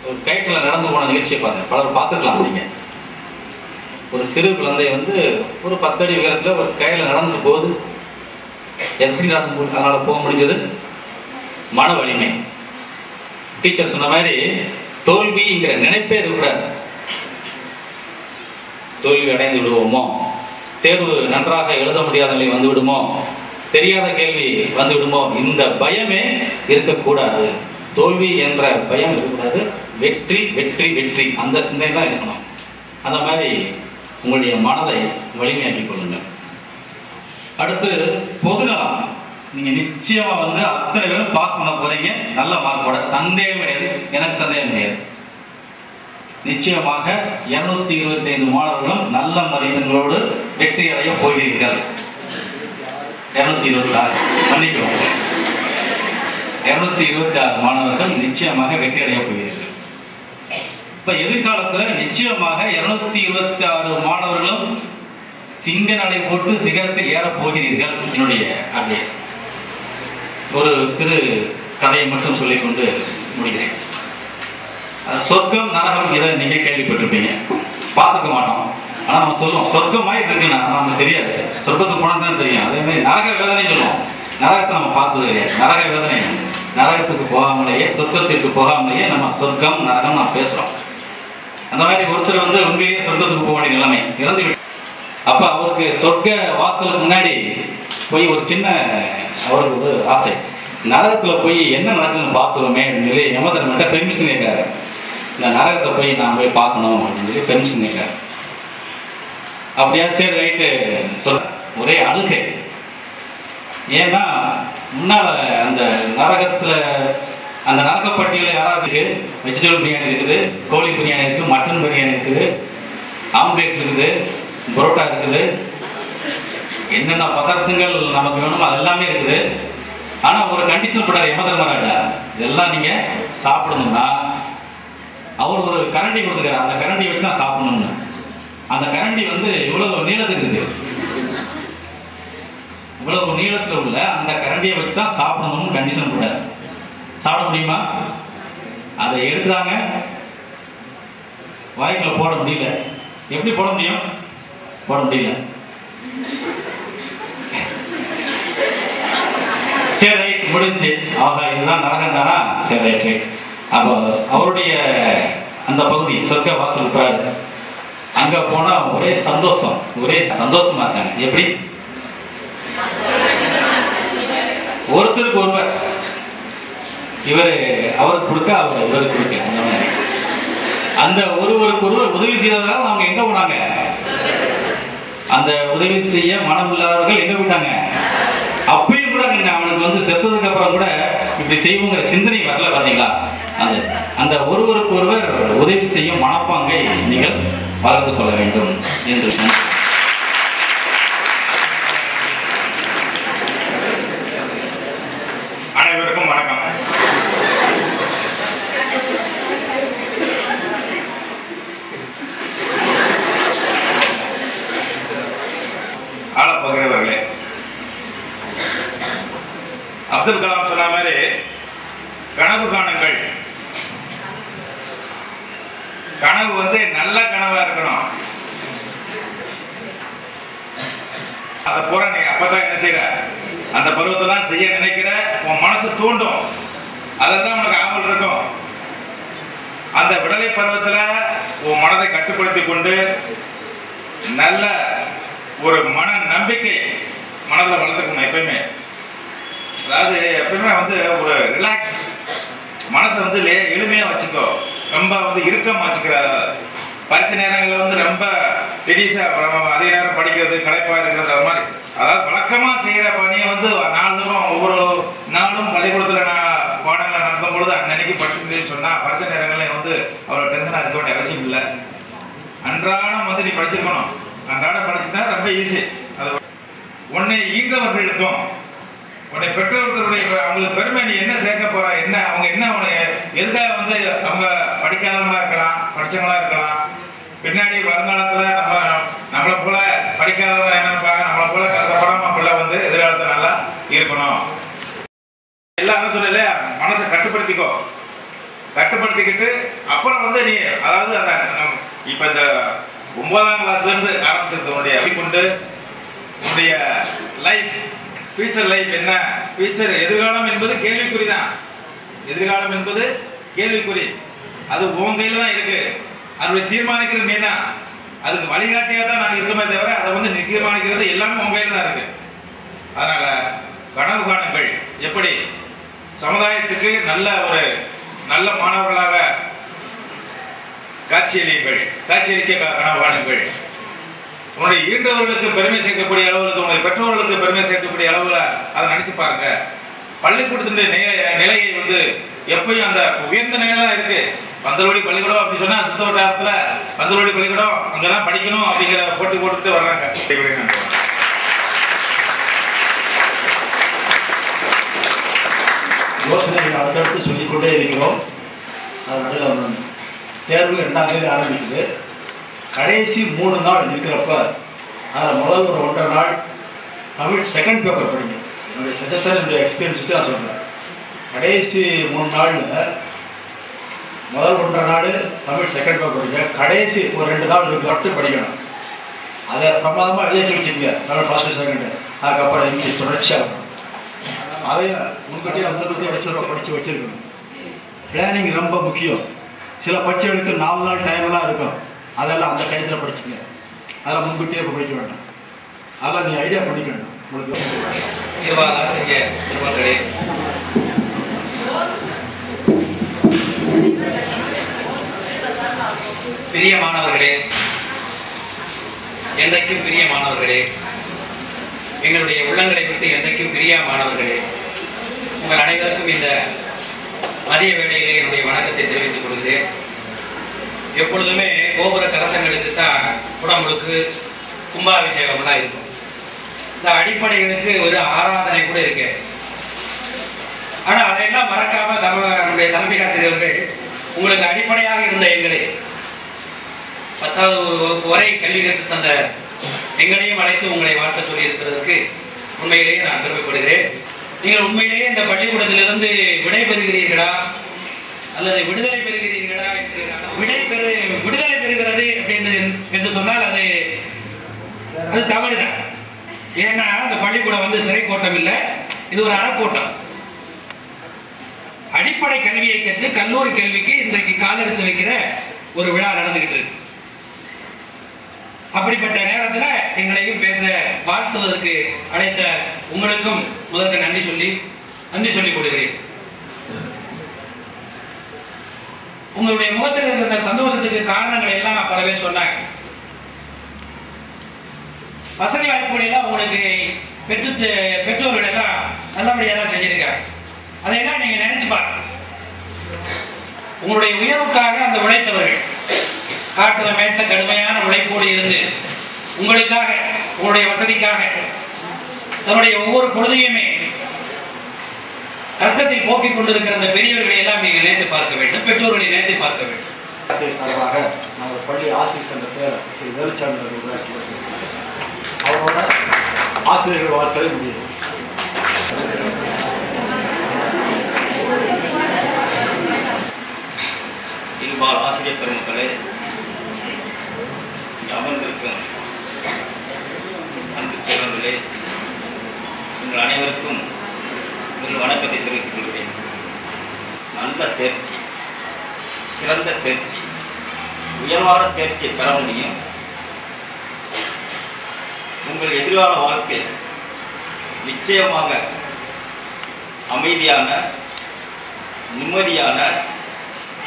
ஒரு கயிற்றுல நடந்து போன நிகழ்ச்சியை பார்த்தேன். பலர் பார்த்துக்கலாம். நீங்க ஒரு சிறு குழந்தை வந்து ஒரு 10 அடி உயரத்துல ஒரு கையில நடந்து போகுது. எப்படி நடந்து போகுது? அதனால போக முடிஞ்சது மன வலிமை. டீச்சர் சொன்ன மாதிரி தோல்விங்கிற நினைப்பே இருக்கக்கூடாது. தோல்வி அடைந்து விடுவோமோ, தேர்வு நன்றாக எழுத முடியாத நிலை வந்து விடுமோ, தெரியாத கேள்வி வந்து விடுமோ, இந்த பயமே இருக்கக்கூடாது. தோல்வி என்ற பயம் இருக்கக்கூடாது. வெற்றி வெற்றி வெற்றி அந்த சிந்தனை தான் இருக்கணும். அந்த மாதிரி உங்களுடைய மனதை வலிமையாக்கிக் கொள்ளுங்கள். அடுத்து பொதுநலம். நீங்க நிச்சயமா வந்து அத்தனை பேரும் பாஸ் பண்ண போறீங்க. நல்ல மார்க்கோட, சந்தேகம் கிடையாது. எனக்கு சந்தேகம் கிடையாது. நிச்சயமாக 225 மாணவர்களும் நல்ல மதிப்பெண்களோடு வெற்றி அடைய போகிறீர்கள். 226 மன்னிக்கும் 226 மாணவர்கள் நிச்சயமாக வெற்றி அடைய போகிறீர்கள். இப்ப எதிர்காலத்துல நிச்சயமாக 226 மாணவர்களும் சிங்க நடை போட்டு சிகரத்தில் ஏற போகிறீர்கள். என்னுடைய அட்வைஸ். ஒரு சிறு கதையை மட்டும் சொல்லிக்கொண்டு முடிகிறேன். சொர்க்கம் நரகம் இதை நீங்க கேள்விப்பட்டிருப்பீங்க, பார்த்துக்க மாட்டோம். ஆனா நம்ம சொல்லுவோம் சொர்க்கமாய் இருக்குன்னா நமக்கு தெரியாது. சொர்க்கத்துக்கு போனா தான் தெரியும். அதே மாதிரி நரக வேதனை சொல்லுவோம். நரகத்தை நம்ம பார்த்தது கிடையாது. நரக வேதனை நரகத்துக்கு போகாமலேயே, சொர்க்கத்திற்கு போகாமலேயே நம்ம சொர்க்கம் நரகம் நான் பேசுறோம். அந்த மாதிரி ஒருத்தர் வந்து உண்மையிலேயே சொர்க்கத்துக்கு போக வேண்டிய நிலைமை இறந்து விட்டு, அப்ப அவருக்கு சொர்க்க வாசலுக்கு முன்னாடி போய் ஒரு சின்ன அவருக்கு ஒரு ஆசை, நரகத்துல போய் என்ன நடக்குதுன்னு பார்த்துருவோமே அப்படின்னு சொல்லி யமதர்மன்ட்ட பெர்மிஷன் கேட்காரு. இந்த நரகத்தை போய் நான் போய் பார்க்கணும் அப்படின்னு சொல்லி பெர்மிஷன் கேட்காரு. அப்படியா, சரி ரைட்டு சொல்ல. ஒரே அழுகை. ஏன்னா முன்னால அந்த நரகத்துல அந்த நரகப்பட்டியல யாராவது வெஜிடபிள் பிரியாணி இருக்குது, கோழி பிரியாணி இருக்குது, மட்டன் பிரியாணி இருக்குது, ஆம்லேட் இருக்குது, புரோட்டா இருக்குது, என்னென்ன பதார்த்தங்கள் நமக்கு வேணுமோ அது எல்லாமே இருக்குது. ஆனா ஒரு கண்டிஷன் போட்டார் யமதர்மராஜா, இதெல்லாம் நீங்க சாப்பிடணும்னா அவர் ஒரு கரண்டி கொடுத்துருக்காரு. அந்த கரண்டி வச்சு தான் சாப்பிடணும்னு. அந்த கரண்டி வந்து இவ்வளவு நீளத்துக்கு இருக்குது, இவ்வளவு நீளத்துல உள்ள அந்த கரண்டியை வச்சு தான் சாப்பிடணும்னு கண்டிஷன் போட்டார். சாப்பிட முடியுமா? அதை எடுத்துறாங்க, வாய்க்குள்ள போட முடியல. எப்படி போட முடியும்? போட முடியல. சரி ரைட், முடிஞ்சு. ஆகா இதுதான் நரகம் தானா? சரி ரைட் ரைட். அப்போ அவருடைய அந்த பகுதி சொர்க்க வாசல் இருப்பாரு. அங்க போனா ஒரே சந்தோஷமா இருக்காங்க. எப்படி? ஒருத்தருக்கு ஒருவர், இவர் அவருக்கு கொடுக்க, அவர் இவருக்கு கொடுக்க. அந்த மாதிரி அந்த ஒருவருக்கு ஒருவர் உதவி செய்ததால் அவங்க எங்க போனாங்க? அந்த உதவி செய்ய மனம் இல்லாதவர்கள் எங்க போயிட்டாங்க? அப்பயும் கூட அவனுக்கு வந்து செத்ததுக்கு அப்புறம் கூட இப்படி செய்வோங்கிற சிந்தனை வரல. பாத்தீங்களா? அந்த ஒருவருக்கு ஒருவர் உதவி செய்யும் மனப்பாங்கை நீங்கள் வளர்த்து கொள்ள வேண்டும் என்று. அனைவருக்கும் வணக்கம். ஆளப்போகிறவர்களே, அப்துல் கலாம் சொன்ன மாதிரி கனவு காணுங்கள். கனவு வந்து நல்ல கனவா இருக்கணும். அதை பூரா நீ அப்பதான் என்ன செய்யற, அந்த பருவத்தெல்லாம் செய்ய நினைக்கிற உன் மனசு தூண்டும். அதான் உனக்கு ஆவல் இருக்கும். அந்த விடலை பருவத்துல உன் மனதை கட்டுப்படுத்தி கொண்டு நல்ல ஒரு மன நம்பிக்கை மனதில் வளர்த்துக்கணும். எப்பயுமே அதாவது எப்பயுமே வந்து ஒரு ரிலாக்ஸ் மனசை வந்து எளிமையா வச்சுக்கோ. ரொம்ப வந்து இறுக்கமா வச்சுக்கிற பரிசு நேரங்களில் வந்து ரொம்ப டெடிஸாக அதிக நேரம் படிக்கிறது களைப்பாக இருக்கிறது அது மாதிரி அதாவது வழக்கமாக செய்கிற பணியை வந்து நாளும் ஒவ்வொரு நாளும் பள்ளிக்கூடத்தில் நான் பாடங்களை நடத்தும் பொழுது அன்னன்னைக்கு படிச்சுன்னு சொன்னால் பரிசு நேரங்களில் வந்து அவ்வளோ டென்ஷனாக இருக்க வேண்டிய அவசியம் இல்லை. அன்றாடம் வந்து நீ படிச்சிருக்கணும். அன்றாடம் படிச்சுன்னா ரொம்ப ஈஸி. அது உன்னை ஈன்றவர்களுக்கும் உன்னை பெற்றோர்களுடைய அவங்களுக்கு பெருமை நீ என்ன சேர்க்க போற என்ன அவங்க என்ன உன்னை எதுக்காக வந்து அவங்க படிக்காதவங்களா இருக்கலாம் படிச்சவங்களா இருக்கலாம் பின்னாடி வருங்காலத்துல நம்மளை போல படிக்காதவங்க என்ன இருப்பாங்க நம்மளை போல கஷ்டப்படாம பிள்ளை வந்து எதிர்காலத்துல நல்லா இருக்கணும். எல்லாரும் சொல்லல மனசை கட்டுப்படுத்திக்கோ. கட்டுப்படுத்திக்கிட்டு அப்புறம் வந்து நீ அதாவது அந்த இப்ப இந்த 9ஆம் கிளாஸ்ல இருந்து ஆரம்பிச்சிருக்க கொண்டு உன்னுடைய லைஃப் ஃபியூச்சர் லைஃப் என்ன ஃபியூச்சர் எதிர்காலம் என்பது கேள்விக்குறிதான். எதிர்காலம் என்பது கேள்விக்குறி. அது உன் கையில தான் இருக்கு. அதை தீர்மானிக்கிறது நீ தான். அதுக்கு வழிகாட்டியா தான் நாங்கள் இருக்கமே தவிர அதை வந்து நீ தீர்மானிக்கிறது எல்லாமே உன் கையில தான் இருக்கு. அதனால கனவு காணுங்கள். எப்படி சமுதாயத்துக்கு நல்ல மாணவர்களாக காட்சியளிக்க கனவு காணுங்கள். உன்னுடைய ஈன்றவர்களுக்கு பெருமை சேர்க்கக்கூடிய அளவுக்கு உன்னுடைய பெற்றோர்களுக்கு பெருமை சேர்க்கக்கூடிய அளவுல அதை நினைச்சு பாருங்க. பள்ளிக்கூடத்தின் நிலையை வந்து எப்பயும் அந்த உயர்ந்த நிலையெல்லாம் இருக்கு. பந்தல்வடி பள்ளிக்கூடம் அப்படின்னு சொன்னா சுத்த வட்டாரத்துல பந்தல்வடி பள்ளிக்கூடம் அங்கதான் படிக்கணும் அப்படிங்கிற போட்டி போட்டுட்டு வர்றாங்க. யோசனைகள் அடுத்தடுத்து சொல்லிக்கொண்டே இருக்கிறோம். அதனால தேர்வு 2ஆம் தேதி ஆரம்பிக்குது. கடைசி 3 நாள் இருக்கிறப்ப அதில் முதல் ஒரு 1.5 நாள் தமிழ் செகண்ட் பேப்பர் படிங்க. என்னுடைய சஜஷன் என்னுடைய எக்ஸ்பீரியன்ஸ் வச்சு நான் சொல்கிறேன். கடைசி 3 நாளில் முதல் 1.5 நாள் தமிழ் செகண்ட் பேப்பர் படிங்க. கடைசி ஒரு 2 நாள் மட்டும் படிக்கணும். அதை பிரமாதமாக எழுதி வச்சுக்கோங்க. தமிழ் ஃபர்ஸ்ட் செகண்டு அதுக்கப்புறம் இங்கிலீஷ் தொடர்ச்சியாக இருக்கணும். அதையும் முன்கூட்டியே படித்து வச்சுருக்கணும். பிளானிங் ரொம்ப முக்கியம். சில பரீட்சைகளுக்கு 4 நாள் டைம்லாம் இருக்கும். அதெல்லாம் அந்த டைத்தில் படிச்சுங்க. அதெல்லாம் முன்கூட்டியே படிக்க வேண்டாம். அதெல்லாம் நீ ஐடியா பண்ணிக்கணும். உங்களுக்கு பிரியமானவர்களே, என்றைக்கும் பிரியமானவர்களே, எங்களுடைய உள்ளங்களை விட்டு என்றைக்கும் பிரியமானவர்களே, உங்கள் அனைவருக்கும் இந்த மதிய வேளையிலே என்னுடைய வணக்கத்தை தெரிவித்துக் கொள்கிறேன். எப்பொழுதுமே கோபுர கலசங்களுக்கு தான் உடம்புக்கு கும்பாபிஷேகம்லாம் இருக்கும். இந்த அடிப்படைகளுக்கு ஒரு ஆராதனை கூட இருக்கு. ஆனால் அதையெல்லாம் மறக்காம நம்முடைய தலைமை ஆசிரியர்கள் உங்களுக்கு அடிப்படையாக இருந்த எங்களை 10வது வகுப்பு வரை கல்வி கற்று தந்த எங்களையும் அழைத்து உங்களை வாழ்த்த சொல்லி இருக்கிறதுக்கு உண்மையிலேயே நான் பெருமைப்படுகிறேன். நீங்கள் உண்மையிலேயே இந்த பள்ளிக்கூடத்திலிருந்து விடை பெறுகிறீர்களா அல்லது விடுதலை பெறுகிறீர்களா என்று விடுதலை பெறுகிறது என்று சொன்னால் அது தவறுதான். ஏன்னா அந்த பள்ளிக்கூடம் வந்து சிறை கோட்டம் இல்லை, இது ஒரு அறக்கோட்டம். அடிப்படை கல்வியை கற்று கல்லூரி கல்விக்கு இன்றைக்கு கால் எடுத்து வைக்கிற ஒரு விழா நடந்துகிட்டு இருக்கு. அப்படிப்பட்ட நேரத்தில் எங்களையும் பேச வாழ்த்துவதற்கு அழைத்த உங்களுக்கும் முதற்கு நன்றி சொல்லிக் கொடுக்கிறேன். உங்களுடைய முகத்தில் இருக்கிற சந்தோஷத்துக்கு காரணங்கள் எல்லாம் பல பேர் சொன்னாங்க. வசதி வாய்ப்புகள் எல்லாம் உங்களுக்கு பெற்றோர்கள் எல்லாம் நல்லபடியாக தான் செஞ்சிருக்காங்க. அதையெல்லாம் நீங்க நினைச்சு பாருங்க. உங்களுடைய உயர்வுக்காக அந்த உழைத்தவர்கள் காட்டுல மேட்ட கடுமையான உழைப்போடு இருந்து உங்களுக்காக உங்களுடைய வசதிக்காக தன்னுடைய ஒவ்வொரு பொழுதையுமே கஷ்டத்தை போக்கிக் கொண்டிருக்கிற அந்த பெரியவர்களை எல்லாம் நீங்கள் நினைத்து பார்க்க வேண்டும். பெற்றோர்களை நினைத்து பார்க்க வேண்டும். ஆசிரியர் சார்பாக நாங்கள் பள்ளி ஆசிரியர் சங்க சேர் ஸ்ரீ வேலுச்சாமி அவரோட ஆசிரியர்கள் வாழ்த்தவே முடியும். இன்பால் ஆசிரியர் பெருமக்களே, அமர்ந்திருக்கும் அன்பு செல்வங்களே, உங்கள் அனைவருக்கும் ஒரு வணக்கத்தை தெரிவித்துக் கொள்கிறேன். நல்ல தேர்ச்சி, சிறந்த தேர்ச்சி, உயர்வான தேர்ச்சியை பெற முடியும். உங்கள் எதிர்கால வாழ்க்கை நிச்சயமாக அமைதியான, நிம்மதியான,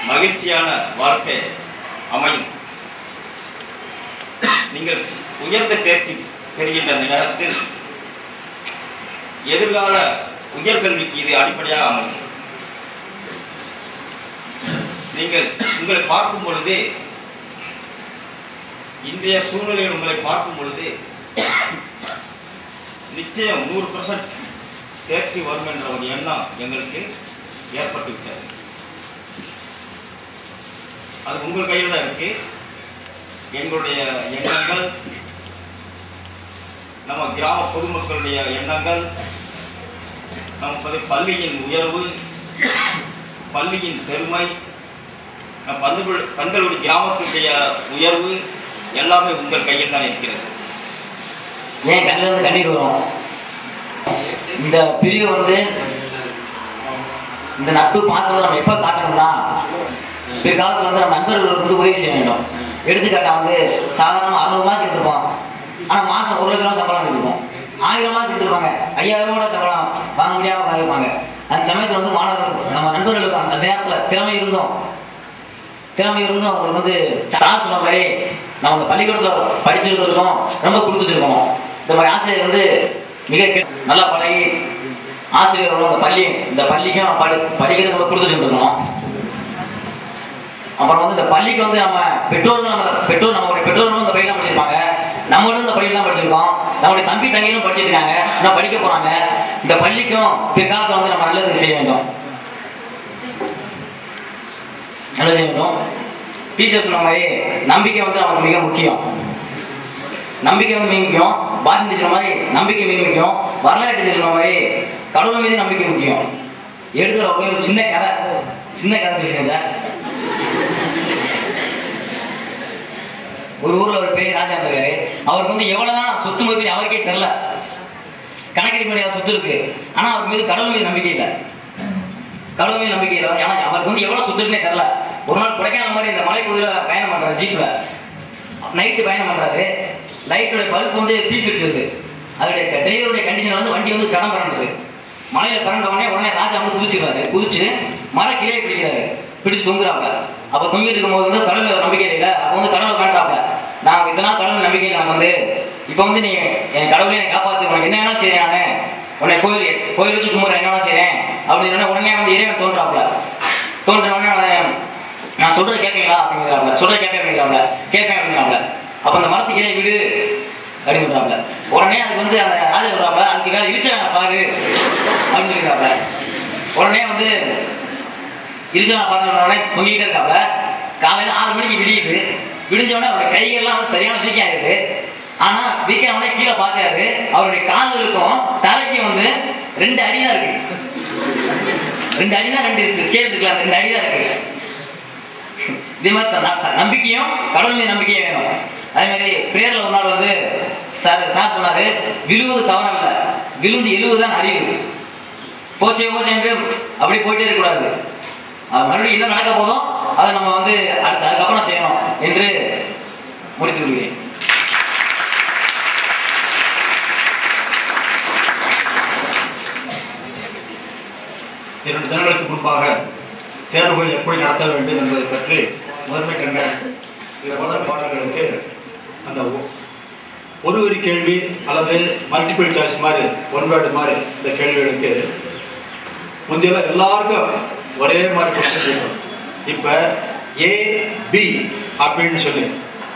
மகிழ்ச்சியான வாழ்க்கை அமையும். நீங்கள் உயர்ந்த தேர்ச்சி பெறுகின்ற நேரத்தில் எதிர்கால உயர்கல்விக்கு இது அடிப்படையாக அமையும். நீங்கள் உங்களை பார்க்கும் பொழுது, இன்றைய சூழ்நிலையில் உங்களை பார்க்கும் பொழுது நிச்சயம் 100% தேர்ச்சி வரும் என்ற ஒரு எண்ணம் எங்களுக்கு ஏற்பட்டுவிட்டது. அது உங்கள் கையில் தான் இருக்கு. எங்களுடைய எண்ணங்கள், நம்ம கிராம பொதுமக்களுடைய எண்ணங்கள், நம்ம பள்ளியின் உயர்வு, பள்ளியின் பெருமை, பந்தலுடைய கிராமத்துடைய உயர்வு எல்லாமே உங்கள் கையில் தான் இருக்கிறது. ஏன் கண்ணில் கண்ணீர் வரும்? இந்த பிரிவு இந்த நட்பு பாசத்தை நம்ம எப்போ காட்டணும்னா, பிற்காலத்தில் நம்ம நண்பர்களுக்கு உதவி செய்ய வேண்டும். எடுத்துக்காட்டா சாதாரண 60 மார்க் எடுத்துருப்போம், ஆனால் மாதம் 1 லட்சம் ரூபா சம்பளம் எடுத்துருப்போம். 1000 மார்க் எடுத்துருப்பாங்க, 5000 ரூபா சம்பளம் வாங்க முடியாமல் வாங்கிருப்பாங்க. அந்த சமயத்தில் மாணவர்கள் நம்ம நண்பர்களுக்கு அந்த நேரத்தில் திறமை இருந்தும் அவங்களுக்கு சார் சொன்ன மாதிரி நம்ம இந்த பள்ளிக்கூடத்தில் படிச்சிருக்கிறதுக்கும் ரொம்ப கொடுத்துருக்கோம். இந்த மாதிரி ஆசிரியர் மிக நல்லா பழகி ஆசிரியர்களோட இந்த பள்ளிக்கும் படிக்கிறது நம்ம கொடுத்துட்டு இருக்கணும். அப்புறம் இந்த பள்ளிக்கு நம்ம நம்மளுடைய பெற்றோர்களும் இந்த பள்ளியெல்லாம் படிச்சிருப்பாங்க, நம்மளும் இந்த பள்ளியெல்லாம் படிச்சிருக்கோம், நம்மளுடைய தம்பி தங்கையிலும் படிச்சிருக்காங்க, இன்னும் படிக்க போறாங்க. இந்த பள்ளிக்கும் பிற்காலத்தில் நம்ம நல்லது செய்ய வேண்டும். டீச்சர்ஸ் சொன்ன மாதிரி நம்பிக்கை நமக்கு மிக முக்கியம். நம்பிக்கை மிக முக்கியம். பாரதி டீச்சர் மாதிரி நம்பிக்கை மிக முக்கியம். வரலாறு டீச்சர் சொன்ன மாதிரி கடவுள் மீது நம்பிக்கை முக்கியம். எடுக்கிற ஒரு சின்ன கதை சொல்லியிருக்கேன் சார். ஒரு ஊர்ல ஒரு பெரிய ராஜா இருக்காரு. அவருக்கு எவ்வளவுதான் சொத்து மதிப்பு அவருக்கே தெரியல. கணக்கெடுக்க முடியாத சொத்து இருக்கு, ஆனா அவருக்கு மீது கடவுள் மீது நம்பிக்கை இல்லை. கடவுள் மீது நம்பிக்கை இல்லை. ஆனா அவருக்கு எவ்வளவு சொத்து இருக்குன்னே தெரியல. ஒரு நாள் கொடைக்கானல் மாதிரி இந்த மலைப்பகுதியில் பயணம் பண்றாரு, ஜீப்ல நைட்டு பயணம் பண்றாரு. லைட்டோட பல்ப் பீஸ் எடுத்துருக்கு. அதோடைய டிரைவருடைய கண்டிஷன் வண்டி கடன் பறந்துருக்கு. மலையில பறந்த உடனே ராஜா குதிச்சு மர கிளையை பிடிச்சு தொங்குறாங்க. அப்ப தொங்கிட்டு இருக்கும்போது கடவுள் நம்பிக்கை இல்லை. அப்போ கடவுள் வேண்டாப்ல, நான் இதெல்லாம் கடவுள் நம்பிக்கை நான் இப்ப நீ என் கடவுளை என்னை காப்பாத்து, உனக்கு என்ன வேணாலும் செய்றேன், நானு உன்னை கோயில் வச்சு கும்பிட்றேன், என்ன வேணாலும் செய்றேன் அப்படின்னு உடனே இறைவன் தோன்றாப்ல. தோன்ற உடனே நான் சொல்றதை கேட்பீங்களா அப்படிங்கிறாப்ல. சொல்றதை கேட்பேன் அப்படிங்கிறாப்ல. அப்ப அந்த மரத்து கீழே விடு அப்படிங்கிறாப்ல. உடனே அதுக்கு அந்த ராஜா சொல்றாப்ல, அதுக்கு வேற இழிச்சாங்க பாரு அப்படின்னு சொல்லிக்கிறாப்ல. உடனே இழிச்சாங்க பாரு சொன்ன உடனே தொங்கிக்கிட்டே இருக்காப்ல. காலையில 6 மணிக்கு விடியுது. விடிஞ்ச உடனே அவருடைய கைகள்லாம் சரியான வீக்கா இருக்கு. ஆனா வீக்கா உடனே கீழே பாக்குறாரு, அவருடைய கால்களுக்கும் தலைக்கும் 2 அடி தான் இருக்கு. 2 அடி தான், 2 ஸ்கேல் இருக்குல்ல, 2 அடி தான் இருக்கு. இதே மாதிரி நம்பிக்கையும் கடவுள் மீது நம்பிக்கையும் வேணும். அதே மாதிரி பிரேயர்ல ஒரு நாள் சார் சொன்னாரு, விழுவது தவறம் இல்லை, விழுந்து எழுவதுதான் அறிவு. போச்சே என்று அப்படி போயிட்டே இருக்கக்கூடாது. மறுபடியும் என்ன நடக்க போதும் அதை நம்ம அதுக்கப்புறம் செய்யணும் என்று முடித்து கொள்கிறேன். இரண்டு தினங்களுக்கு முன்பாக தேர்வுகள் எப்படி நடத்த வேண்டும் என்பதை பற்றி முதன்மை கண்ட பாடல்களுக்கு அந்த ஒரு வரி கேள்வி அல்லது மல்டிபிள் சாய்ஸ் மாதிரி ஒன்வேர்டு மாதிரி இந்த கேள்விகளுக்கு முந்தையெல்லாம் எல்லாருக்கும் ஒரே மாதிரி கொஸ்டின் இருக்கும். இப்போ ஏபி அப்படின்னு சொல்லி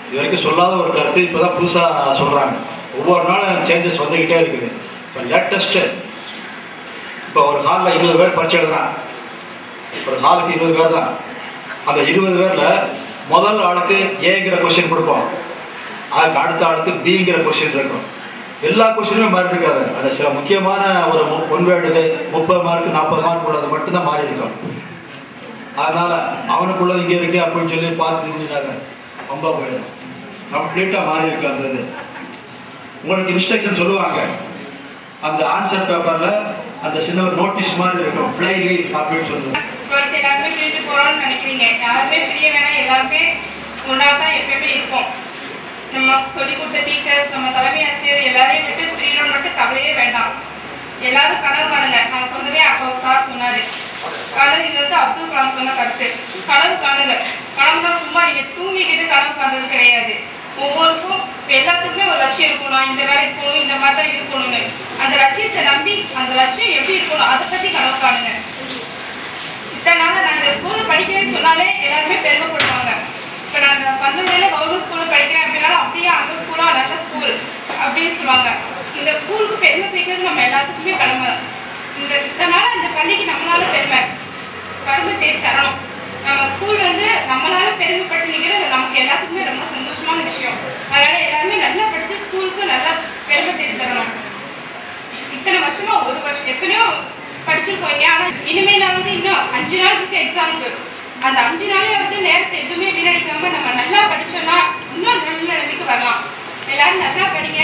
இது வரைக்கும் சொல்லாத ஒரு கருத்து இப்போதான் புதுசாக சொல்கிறாங்க. ஒவ்வொரு நாளும் சேஞ்சஸ் வந்துக்கிட்டே இருக்குது. இப்போ லேட்டஸ்ட்டு இப்போ ஒரு ஹாலில் 20 பேர் பரிட்சை எழுதுறான். ஒரு ஹாலுக்கு 20 பேர் தான். அந்த 20 பேரில் முதல் ஆளுக்கு ஏங்கிற கொஸ்டின் கொடுப்போம், அதுக்கு அடுத்த ஆளுக்கு பிங்கிற கொஸ்டின் இருக்கும். எல்லா கொஸ்டினுமே மாறி இருக்காது. அது சில முக்கியமான ஒரு ஒன்வேர்டு 30 மார்க் 40 மார்க் உள்ளது மட்டும்தான் மாறி இருக்கும். அதனால அவனுக்குள்ள இங்கே இருக்கு அப்படின்னு சொல்லி பார்த்து செஞ்சுட்டாங்க, ரொம்ப போயிடும். கம்ப்ளீட்டாக மாறி இருக்கு. அந்த இது உங்களுக்கு இன்ஸ்ட்ரக்ஷன் சொல்லுவாங்க. அந்த ஆன்சர் பேப்பரில் அந்த சின்ன ஒரு நோட்டீஸ் மாதிரி இருக்கும், ஃப்ளை லீவ் அப்படின்னு சொல்லுவாங்க. எல்லாருமே பிரிஞ்சு போகிறோம்னு நினைக்கிறீங்க. யாருமே பிரிய வேணாம், எல்லாருமே ஒன்றா தான் எப்பயுமே இருக்கும். நம்ம சொல்லிக் கொடுத்த டீச்சர்ஸ், நம்ம தலைமை ஆசிரியர் எல்லாரையும் விட்டு பிரியணும்னு மட்டும் கவலையே வேண்டாம். எல்லாரும் கனவு காணுங்க. நான் சொன்னதே அப்போ சார் சொன்னாரு. கனவு இது அப்துல் கலாம் சொன்ன கருத்து. கனவு காணுங்க. கனவுனா சும்மா நீங்க தூங்கிக்கிட்டு கனவு காணுறது கிடையாது. ஒவ்வொருக்கும் இப்போ எல்லாத்துக்குமே ஒரு லட்சியம் இருக்கணும், இந்த வேலைக்கு போகணும், இந்த மாதிரி தான் இருக்கணும்னு. அந்த லட்சியத்தை நம்பி அந்த லட்சியம் எப்படி இருக்கணும் அதை பற்றி கனவு காணுங்க. இத்தனை நாள் நான் இந்த ஸ்கூலில் படிக்கிறேன்னு சொன்னாலே எல்லாருமே பெருமைப்படுவாங்க. இப்போ நான் இந்த 12 கவர்மெண்ட் ஸ்கூலில் படிக்கிறேன் அப்படின்னாலும் அப்படியே அந்த ஸ்கூலாக நல்ல ஸ்கூல் அப்படின்னு சொல்லுவாங்க. இந்த ஸ்கூலுக்கு பெருமை சேர்க்கிறது நம்ம எல்லாத்துக்குமே கடமை. இத்தனால இந்த பள்ளிக்கு நம்மளால பெருமை தேடி தரணும். நம்ம ஸ்கூல் வந்து நம்மளால பெருமைப்பட்டு நிற்கிறது நமக்கு எல்லாத்துக்குமே ரொம்ப சந்தோஷமான விஷயம். அதனால எல்லாருமே நல்லா படிச்சு ஸ்கூலுக்கு நல்லா பெருமை தேடி தரணும். இத்தனை வருஷமா ஒரு வருஷம் எத்தனையோ படிச்சிருக்கோம். ஆனா இனிமேலாவது இன்னும் 5 நாள் இருக்கு எக்ஸாமுக்கு. அந்த 5 நாளே வந்து நேரத்தை எதுவுமே வீணடிக்காம நம்ம நல்லா படிச்சோம்னா இன்னும் நல்ல நிலைமைக்கு வரலாம். எல்லாரும் நல்லா படிங்க.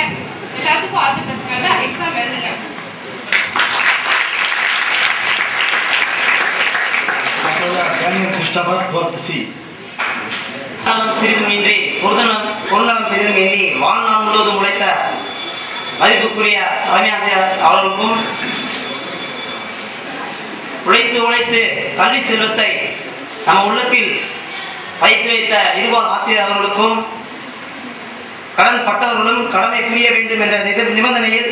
எல்லாத்துக்கும் ஆல் தி பெஸ்ட். நல்லா எக்ஸாம் எழுதுங்க. சிறிதுமின்றி பொருளாதாரம் சிறிதுமின்றி வாழ்நாள் முழுவதும் உழைத்த மதிப்புக்குரிய தலைமையாசிரியர் அவர்களுக்கும் உழைத்து கல்வி செல்வத்தை நம்ம உள்ளத்தில் வைத்து வைத்த இருபால் ஆசிரியர் அவர்களுக்கும் கடன் பட்டவர்களும் கடமை புரிய வேண்டும் என்ற நிபந்தனையில்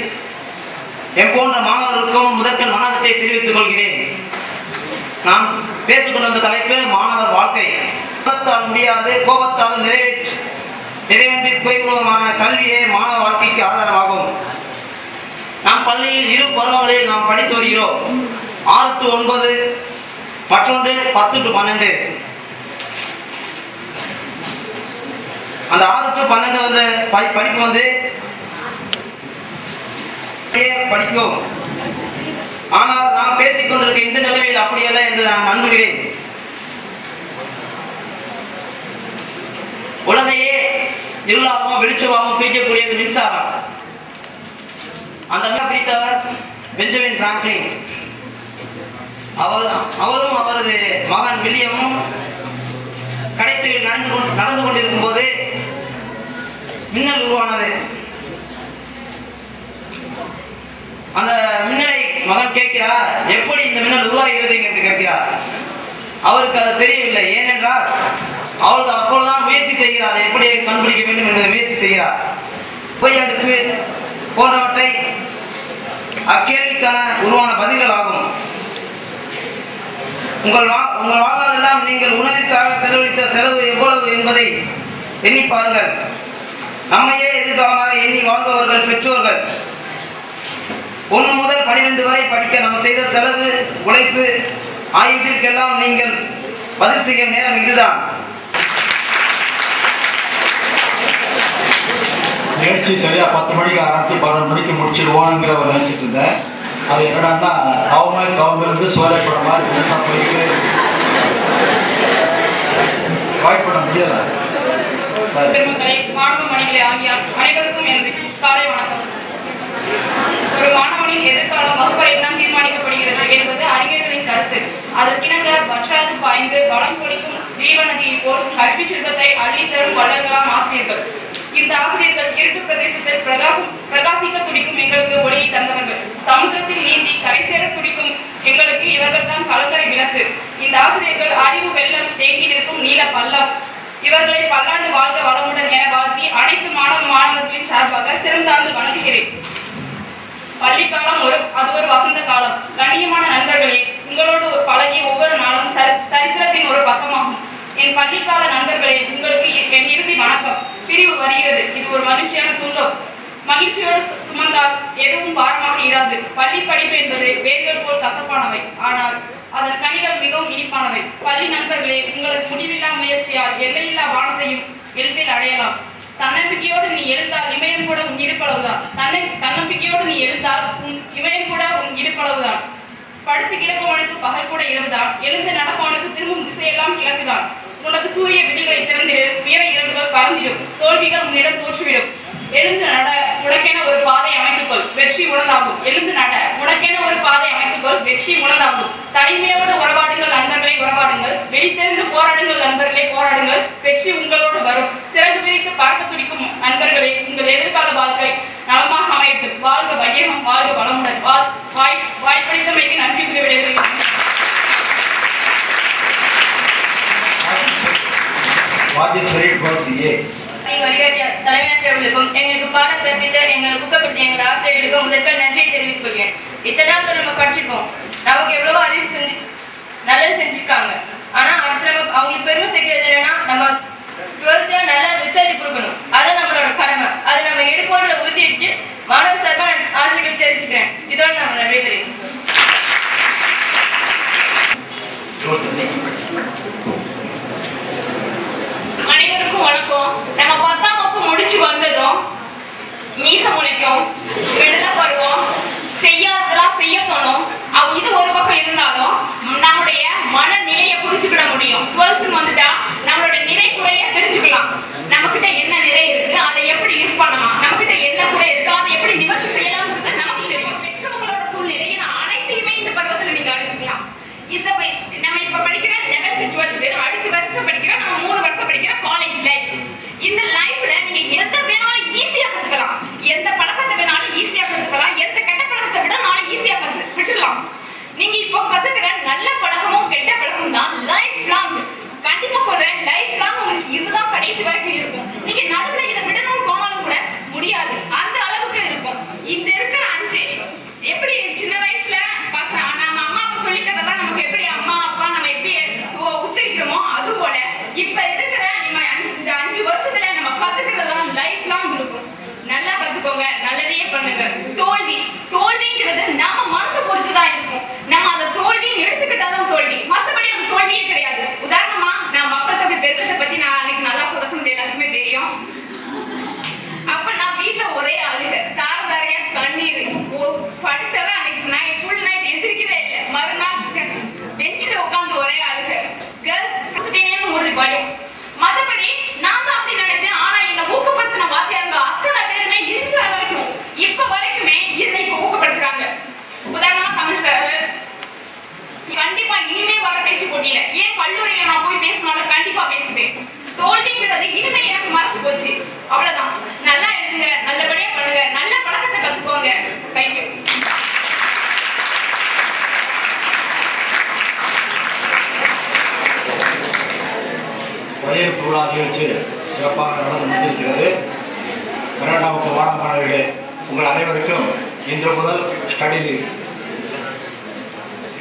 எப்போன்ற மாணவர்களுக்கும் முதற்கண் வணக்கத்தை தெரிவித்துக் கொள்கிறேன். நான் பேசிக்கொண்டு வந்த தலைப்பு மாணவர் வாழ்க்கை. கோபத்தால் முடியாது, கோபத்தால் நிறைவேற்றி குறைவுமான கல்வியே மாணவ வாழ்க்கைக்கு ஆதாரமாகும். நாம் பள்ளியில் 2 பருவங்களில் நாம் படித்து வருகிறோம். 6 to 9, மற்றொன்று 10 to 12. அந்த 6 to 12 வந்து படிப்பு வந்து படிக்கும். ஆனால் நாம் பேசிக் கொண்டிருக்க இந்த நிலைமையில் அப்படியல்ல என்று நான் நம்புகிறேன். உலகையே இருளாகவும் வெளிச்சமாகவும் பிரிக்கக்கூடியது மின்சாரம். அந்த பிரித்தவர் பெஞ்சமின் பிராங்க்லின். அவரும் அவரது மகன் வில்லியமும் கடைத்தெருவில் நடந்து கொண்டிருக்கும் போது மின்னல் உருவானது. அந்த மின்னலை மகன் கேட்கிறார், எப்படி இந்த மின்னல் உருவாகிறது என்று கேட்கிறார். அவருக்கு அது தெரியவில்லை. ஏனென்றால் அப்பொழுதுதான் முயற்சி செய்கிறார், எப்படி கண்டுபிடிக்க வேண்டும் என்பதை முயற்சி செய்கிறார். பொய் அடுப்பு போன்றவற்றை அக்கேள்விக்கான உருவான பதில்கள் ஆகும். உங்கள் வாழ்நாளெல்லாம் நீங்கள் உணவிற்காக செலவழித்த செலவு எவ்வளவு என்பதை எண்ணி பாருங்கள். நம்மையே எதிர்காலமாக எண்ணி வாழ்பவர்கள் பெற்றோர்கள். 1 முதல் 12 வரை படிக்க நம்ம செய்த செலவு, உழைப்பு ஆகியவற்றிற்கெல்லாம் நீங்கள் பதில் செய்ய நேரம் இதுதான். நிகழ்ச்சி சரியா 10 மணிக்கு ஆரம்பித்து 11 மணிக்கு முடிச்சிடுவோங்கிற ஒரு நினைச்சிட்டு இருந்தேன். அது என்னடான்னா கவர்மெண்ட் சோலைப்பட மாதிரி பெருசாக போயிட்டு வாய்ப்பு பண்ண முடியல. பெருமக்களை, மாணவ மணிகளை ஆகிய அனைவருக்கும் எனது காலை வணக்கம். ஒரு மாணவனின் எதிர்காலம் வகுப்பறையில் தான் தீர்மானிக்கப்படுகிறது என்பது அறிஞர்களின் கருத்து. அதற்கிணங்க வற்றாது பாய்ந்து வளம் கொடிக்கும் ஜீவநதியை போல் கல்வி செல்வத்தை அள்ளித்தரும் வள்ளல்களாம் ஆசிரியர்கள். இந்த ஆசிரியர்கள் இருட்டு பிரதேசத்தில் பிரகாசிக்க துடிக்கும் எங்களுக்கு ஒளியை தந்தவர்கள். சமுத்திரத்தில் நீந்தி கரை சேர துடிக்கும் எங்களுக்கு இவர்கள் தான் கலங்கரை விளக்கு. இந்த ஆசிரியர்கள் அறிவு வெள்ளம் தேங்கி நிற்கும் நீல பள்ளம். இவர்களை பல்லாண்டு வாழ்க வளமுடன் என வாழ்த்தி அனைத்து மாணவர்களின் சார்பாக சிறந்தாழ்ந்து வணங்குகிறேன். பள்ளிக்காலம் அது ஒரு வசந்த காலம். கண்ணியமான நண்பர்களே, உங்களோடு பழகி ஒவ்வொரு நாளும் சரித்திரத்தின் ஒரு பக்கமாகும். என் பள்ளிக்கால நண்பர்களே, உங்களுக்கு என் இறுதி வணக்கம். பிரிவு வருகிறது. இது ஒரு மகிழ்ச்சியான துன்பம். மகிழ்ச்சியோடு சுமந்தால் எதுவும் பாரமாக இராது. பள்ளி படிப்பு என்பது வேர்கள் போல் கசப்பானவை, ஆனால் அதன் கனிகள் மிகவும் இனிப்பானவை. பள்ளி நண்பர்களே, உங்களுக்கு முடிவில்லா முயற்சியால் எல்லையில்லா வானத்தையும் எளிதில் அடையலாம். தன்னம்பிக்கையோடு நீ எழுந்தால் இமயம் கூட உன் இடுப்பளவுதான். தன்னம்பிக்கையோடு நீ எழுந்தால் உன் இமயம் கூட உன் இடுப்பளவுதான். படுத்து கிடப்பவனுக்கு பகல் கூட இரவுதான். எழுந்து நடப்பவனுக்கு திரும்பும் திசையெல்லாம் கிழக்குதான். உனக்கு சூரிய விதிகளை திறந்திடு. உயர இரவுகள் பறந்திடும். தோல்விகள் உன்னிடம் தோற்றுவிடும். எழுந்து நட, உனக்கென ஒரு பாதை அமைத்துக்கொள், வெற்றி உணர்ந்தாகும். எழுந்து நட, உனக்கென ஒரு பாதை அமைத்துக்கொள், வெற்றி உணர்ந்தாகும். தனிமையோடு உறவாடுங்கள் நண்பர்களை, உறவாடுங்கள். வெளித்தெரிந்து போராடுங்கள் நண்பர்களை, போராடுங்கள். வெற்றி உங்களோடு வரும். சிறகு விரித்து பார்க்க துடிக்கும் நண்பர்களே, உங்கள் எதிர்கால வாழ்க்கை நலமாக அமையட்டும். வாழ்க வையகம், வாழ்க வளமுடன். வாய்ப்பளித்தமைக்கு நன்றி கூறி விடைபெறுகிறேன். What is very close to you? தலைமை ஆசிரியர்களுக்கும் எங்களுக்கு பாடம் கற்பித்த எங்களுக்கு ஊக்கப்படுத்திய எங்கள் ஆசிரியர்களுக்கும் முதற்க நன்றியை தெரிவித்துக் கொள்கிறேன். இத்தனை நாள் நம்ம படிச்சிருக்கோம், நமக்கு எவ்வளவோ அறிவு நல்லது செஞ்சிருக்காங்க. ஆனா அடுத்த நம்ம அவங்களுக்கு பெருமை சேர்க்கிறது என்னன்னா நம்ம 12th நல்ல ரிசல்ட் கொடுக்கணும். அது நம்மளோட கடமை. அதை நம்ம எடுப்போன்ற உறுதி வச்சு மாணவ சார்பா நான் ஆசிரியர்கள் தெரிவிச்சுக்கிறேன். இதோட நம்ம நன்றி தெரிவிக்கிறேன். அனைவருக்கும் வணக்கம். நம்ம 10ஆம் வகுப்பு முடிச்சு வந்ததும் மீச முளைக்கும், வெள்ள பருவம், செய்யாததெல்லாம் செய்ய தோணும். இது ஒரு பக்கம் இருந்தாலும் நம்முடைய மனநிலையை புரிஞ்சுக்கிட முடியும். 12th வந்துட்டா நம்மளோட நிறை குறைய தெரிஞ்சுக்கலாம். நம்ம கிட்ட என்ன நிறை இருக்கு, அதை எப்படி யூஸ் பண்ணலாம், நம்ம கிட்ட என்ன குறை இருக்கு, அதை எப்படி நிவர்த்தி செய்யலாம்ன்றது நமக்கு தெரியும். பெற்றவங்களோட சூழ்நிலையை அனைத்தையுமே இந்த பருவத்துல நீங்க அழிச்சுக்கலாம். நம்ம இப்ப படிக்கிற 11th 12th அடுத்த வருஷம் படிக்கிற நம்ம 3 வருஷம் படிக்கிற காலேஜ் லைஃப். இந்த லைஃப்ல நீங்க எந்த வேணாலும் ஈஸியா கத்துக்கலாம், எந்த பழக்கத்தை வேணாலும் ஈஸியா கத்துக்கலாம், எந்த கெட்ட பழக்கத்தை விட நானும் ஈஸியா கத்துக்கலாம். நீங்க இப்போ கத்துக்கிற நல்ல பழக்கமும் கெட்ட பழக்கம் தான் லைஃப் லாங். கண்டிப்பா சொல்றேன், லைஃப் லாங் உங்களுக்கு இதுதான் கடைசி வரைக்கும் இருக்கும். நீங்க நடுவுல இதை விடணும் போனாலும் கூட முடியாது, அந்த அளவுக்கு இருக்கும். இந்த இருக்கிற 5 எப்படி சின்ன வயசுல நம்ம அம்மா அப்பா சொல்லிக்கிறதெல்லாம் நமக்கு எப்படி அம்மா அப்பா நம்ம எப்படி உச்சரிக்கிறோமோ அது போல இப்ப இருக்கிற இந்த 5 வருஷத்துல நம்ம கத்துக்கிறதெல்லாம் லைஃப் லாங் இருக்கும். நல்லா கத்துக்கோங்க, நல்லதையே பண்ணுங்க. தோல்விங்கிறது நம்ம மனசு பொறுத்துதான் இருக்கும். நம்ம அந்த தோல்வியை எடுத்துக்கிட்டாலும் தோல்வி, மற்றபடி அந்த தோல்வியே கிடையாது. உதாரணமா நான் மக்கள் தொகை பெருக்கத்தை பத்தி நான் அன்னைக்கு நல்லா சொல்லணும்னு எல்லாருக்குமே தெரியும். அப்ப நான் வீட்டுல ஒரே அழுக, தாரதாரையா கண்ணீர், படுத்தவ அன்னைக்கு ஃபுல் நைட் எந்திரிக்கவே இல்லை. மறுநாள் பெஞ்சில உட்காந்து ஒரே அழுக, ஒரு பயம். மற்றபடி நான் தான் அப்படி நினைச்சேன். ஆனா என்ன ஊக்கப்படுத்தின வாத்தியாருங்க அத்தனை பேருமே இருக்கிற வரைக்கும் இப்ப வரைக்குமே என்னை இப்ப ஊக்கப்படுத்துறாங்க. உதாரணமா தமிழ் சார் கண்டிப்பா இனிமே வர பேச்சு போட்டியில ஏன் கல்லூரியில நான் போய் பேசினாலும் கண்டிப்பா பேசுவேன். தோல்விங்கிறது இனிமே எனக்கு மறந்து போச்சு, அவ்வளவுதான். நல்லா எழுதுங்க, நல்லபடியா பண்ணுங்க, நல்ல பழக்கத்தை கத்துக்கோங்க. தேங்க்யூ. வரையறுப்பு விழா நிகழ்ச்சி சிறப்பாக நடந்து முடிந்திருக்கிறது. 12ஆம் வகுப்பு மாணவ மாணவிகளே, உங்கள் அனைவருக்கும் இன்று முதல் ஸ்டடி லீவ்.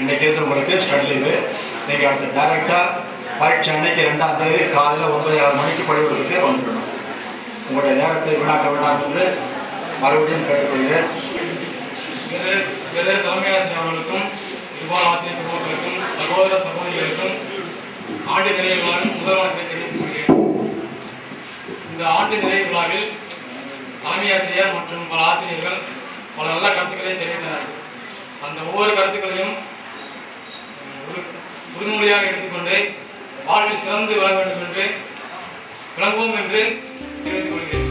இன்னைக்கு இருந்து உங்களுக்கு ஸ்டடி லீவு. நீங்கள் அடுத்த டைரக்டாக பரீட்சை அன்னைக்கு 2ஆம் தேதி காலையில் 9:30 மணிக்கு பள்ளிக்கூடத்துக்கு வந்துடணும். உங்களுடைய நேரத்தை வீணாக்க வேண்டாம் என்று மறுபடியும் கேட்டுக்கொள்கிறேன். தலைமை ஆசிரியர் அவர்களுக்கும் நிர்வாக ஆசிரியர் பெருமக்களுக்கும் சகோதர சகோதரிகளுக்கும் ஆண்டு நிறைவு விழாவின் முதல் வணக்கத்தை தெரிவித்துக் கொள்கிறேன். இந்த ஆண்டு நிறைவு விழாவில் தலைமை ஆசிரியர் மற்றும் பல ஆசிரியர்கள் பல நல்ல கருத்துக்களை தெரிவித்தனர். அந்த ஒவ்வொரு கருத்துக்களையும் உறுதிமொழியாக எடுத்துக்கொண்டு வாழ்வில் சிறந்து விளங்க வேண்டும் என்று விளங்குவோம் என்று தெரிவித்துக் கொள்கிறேன்.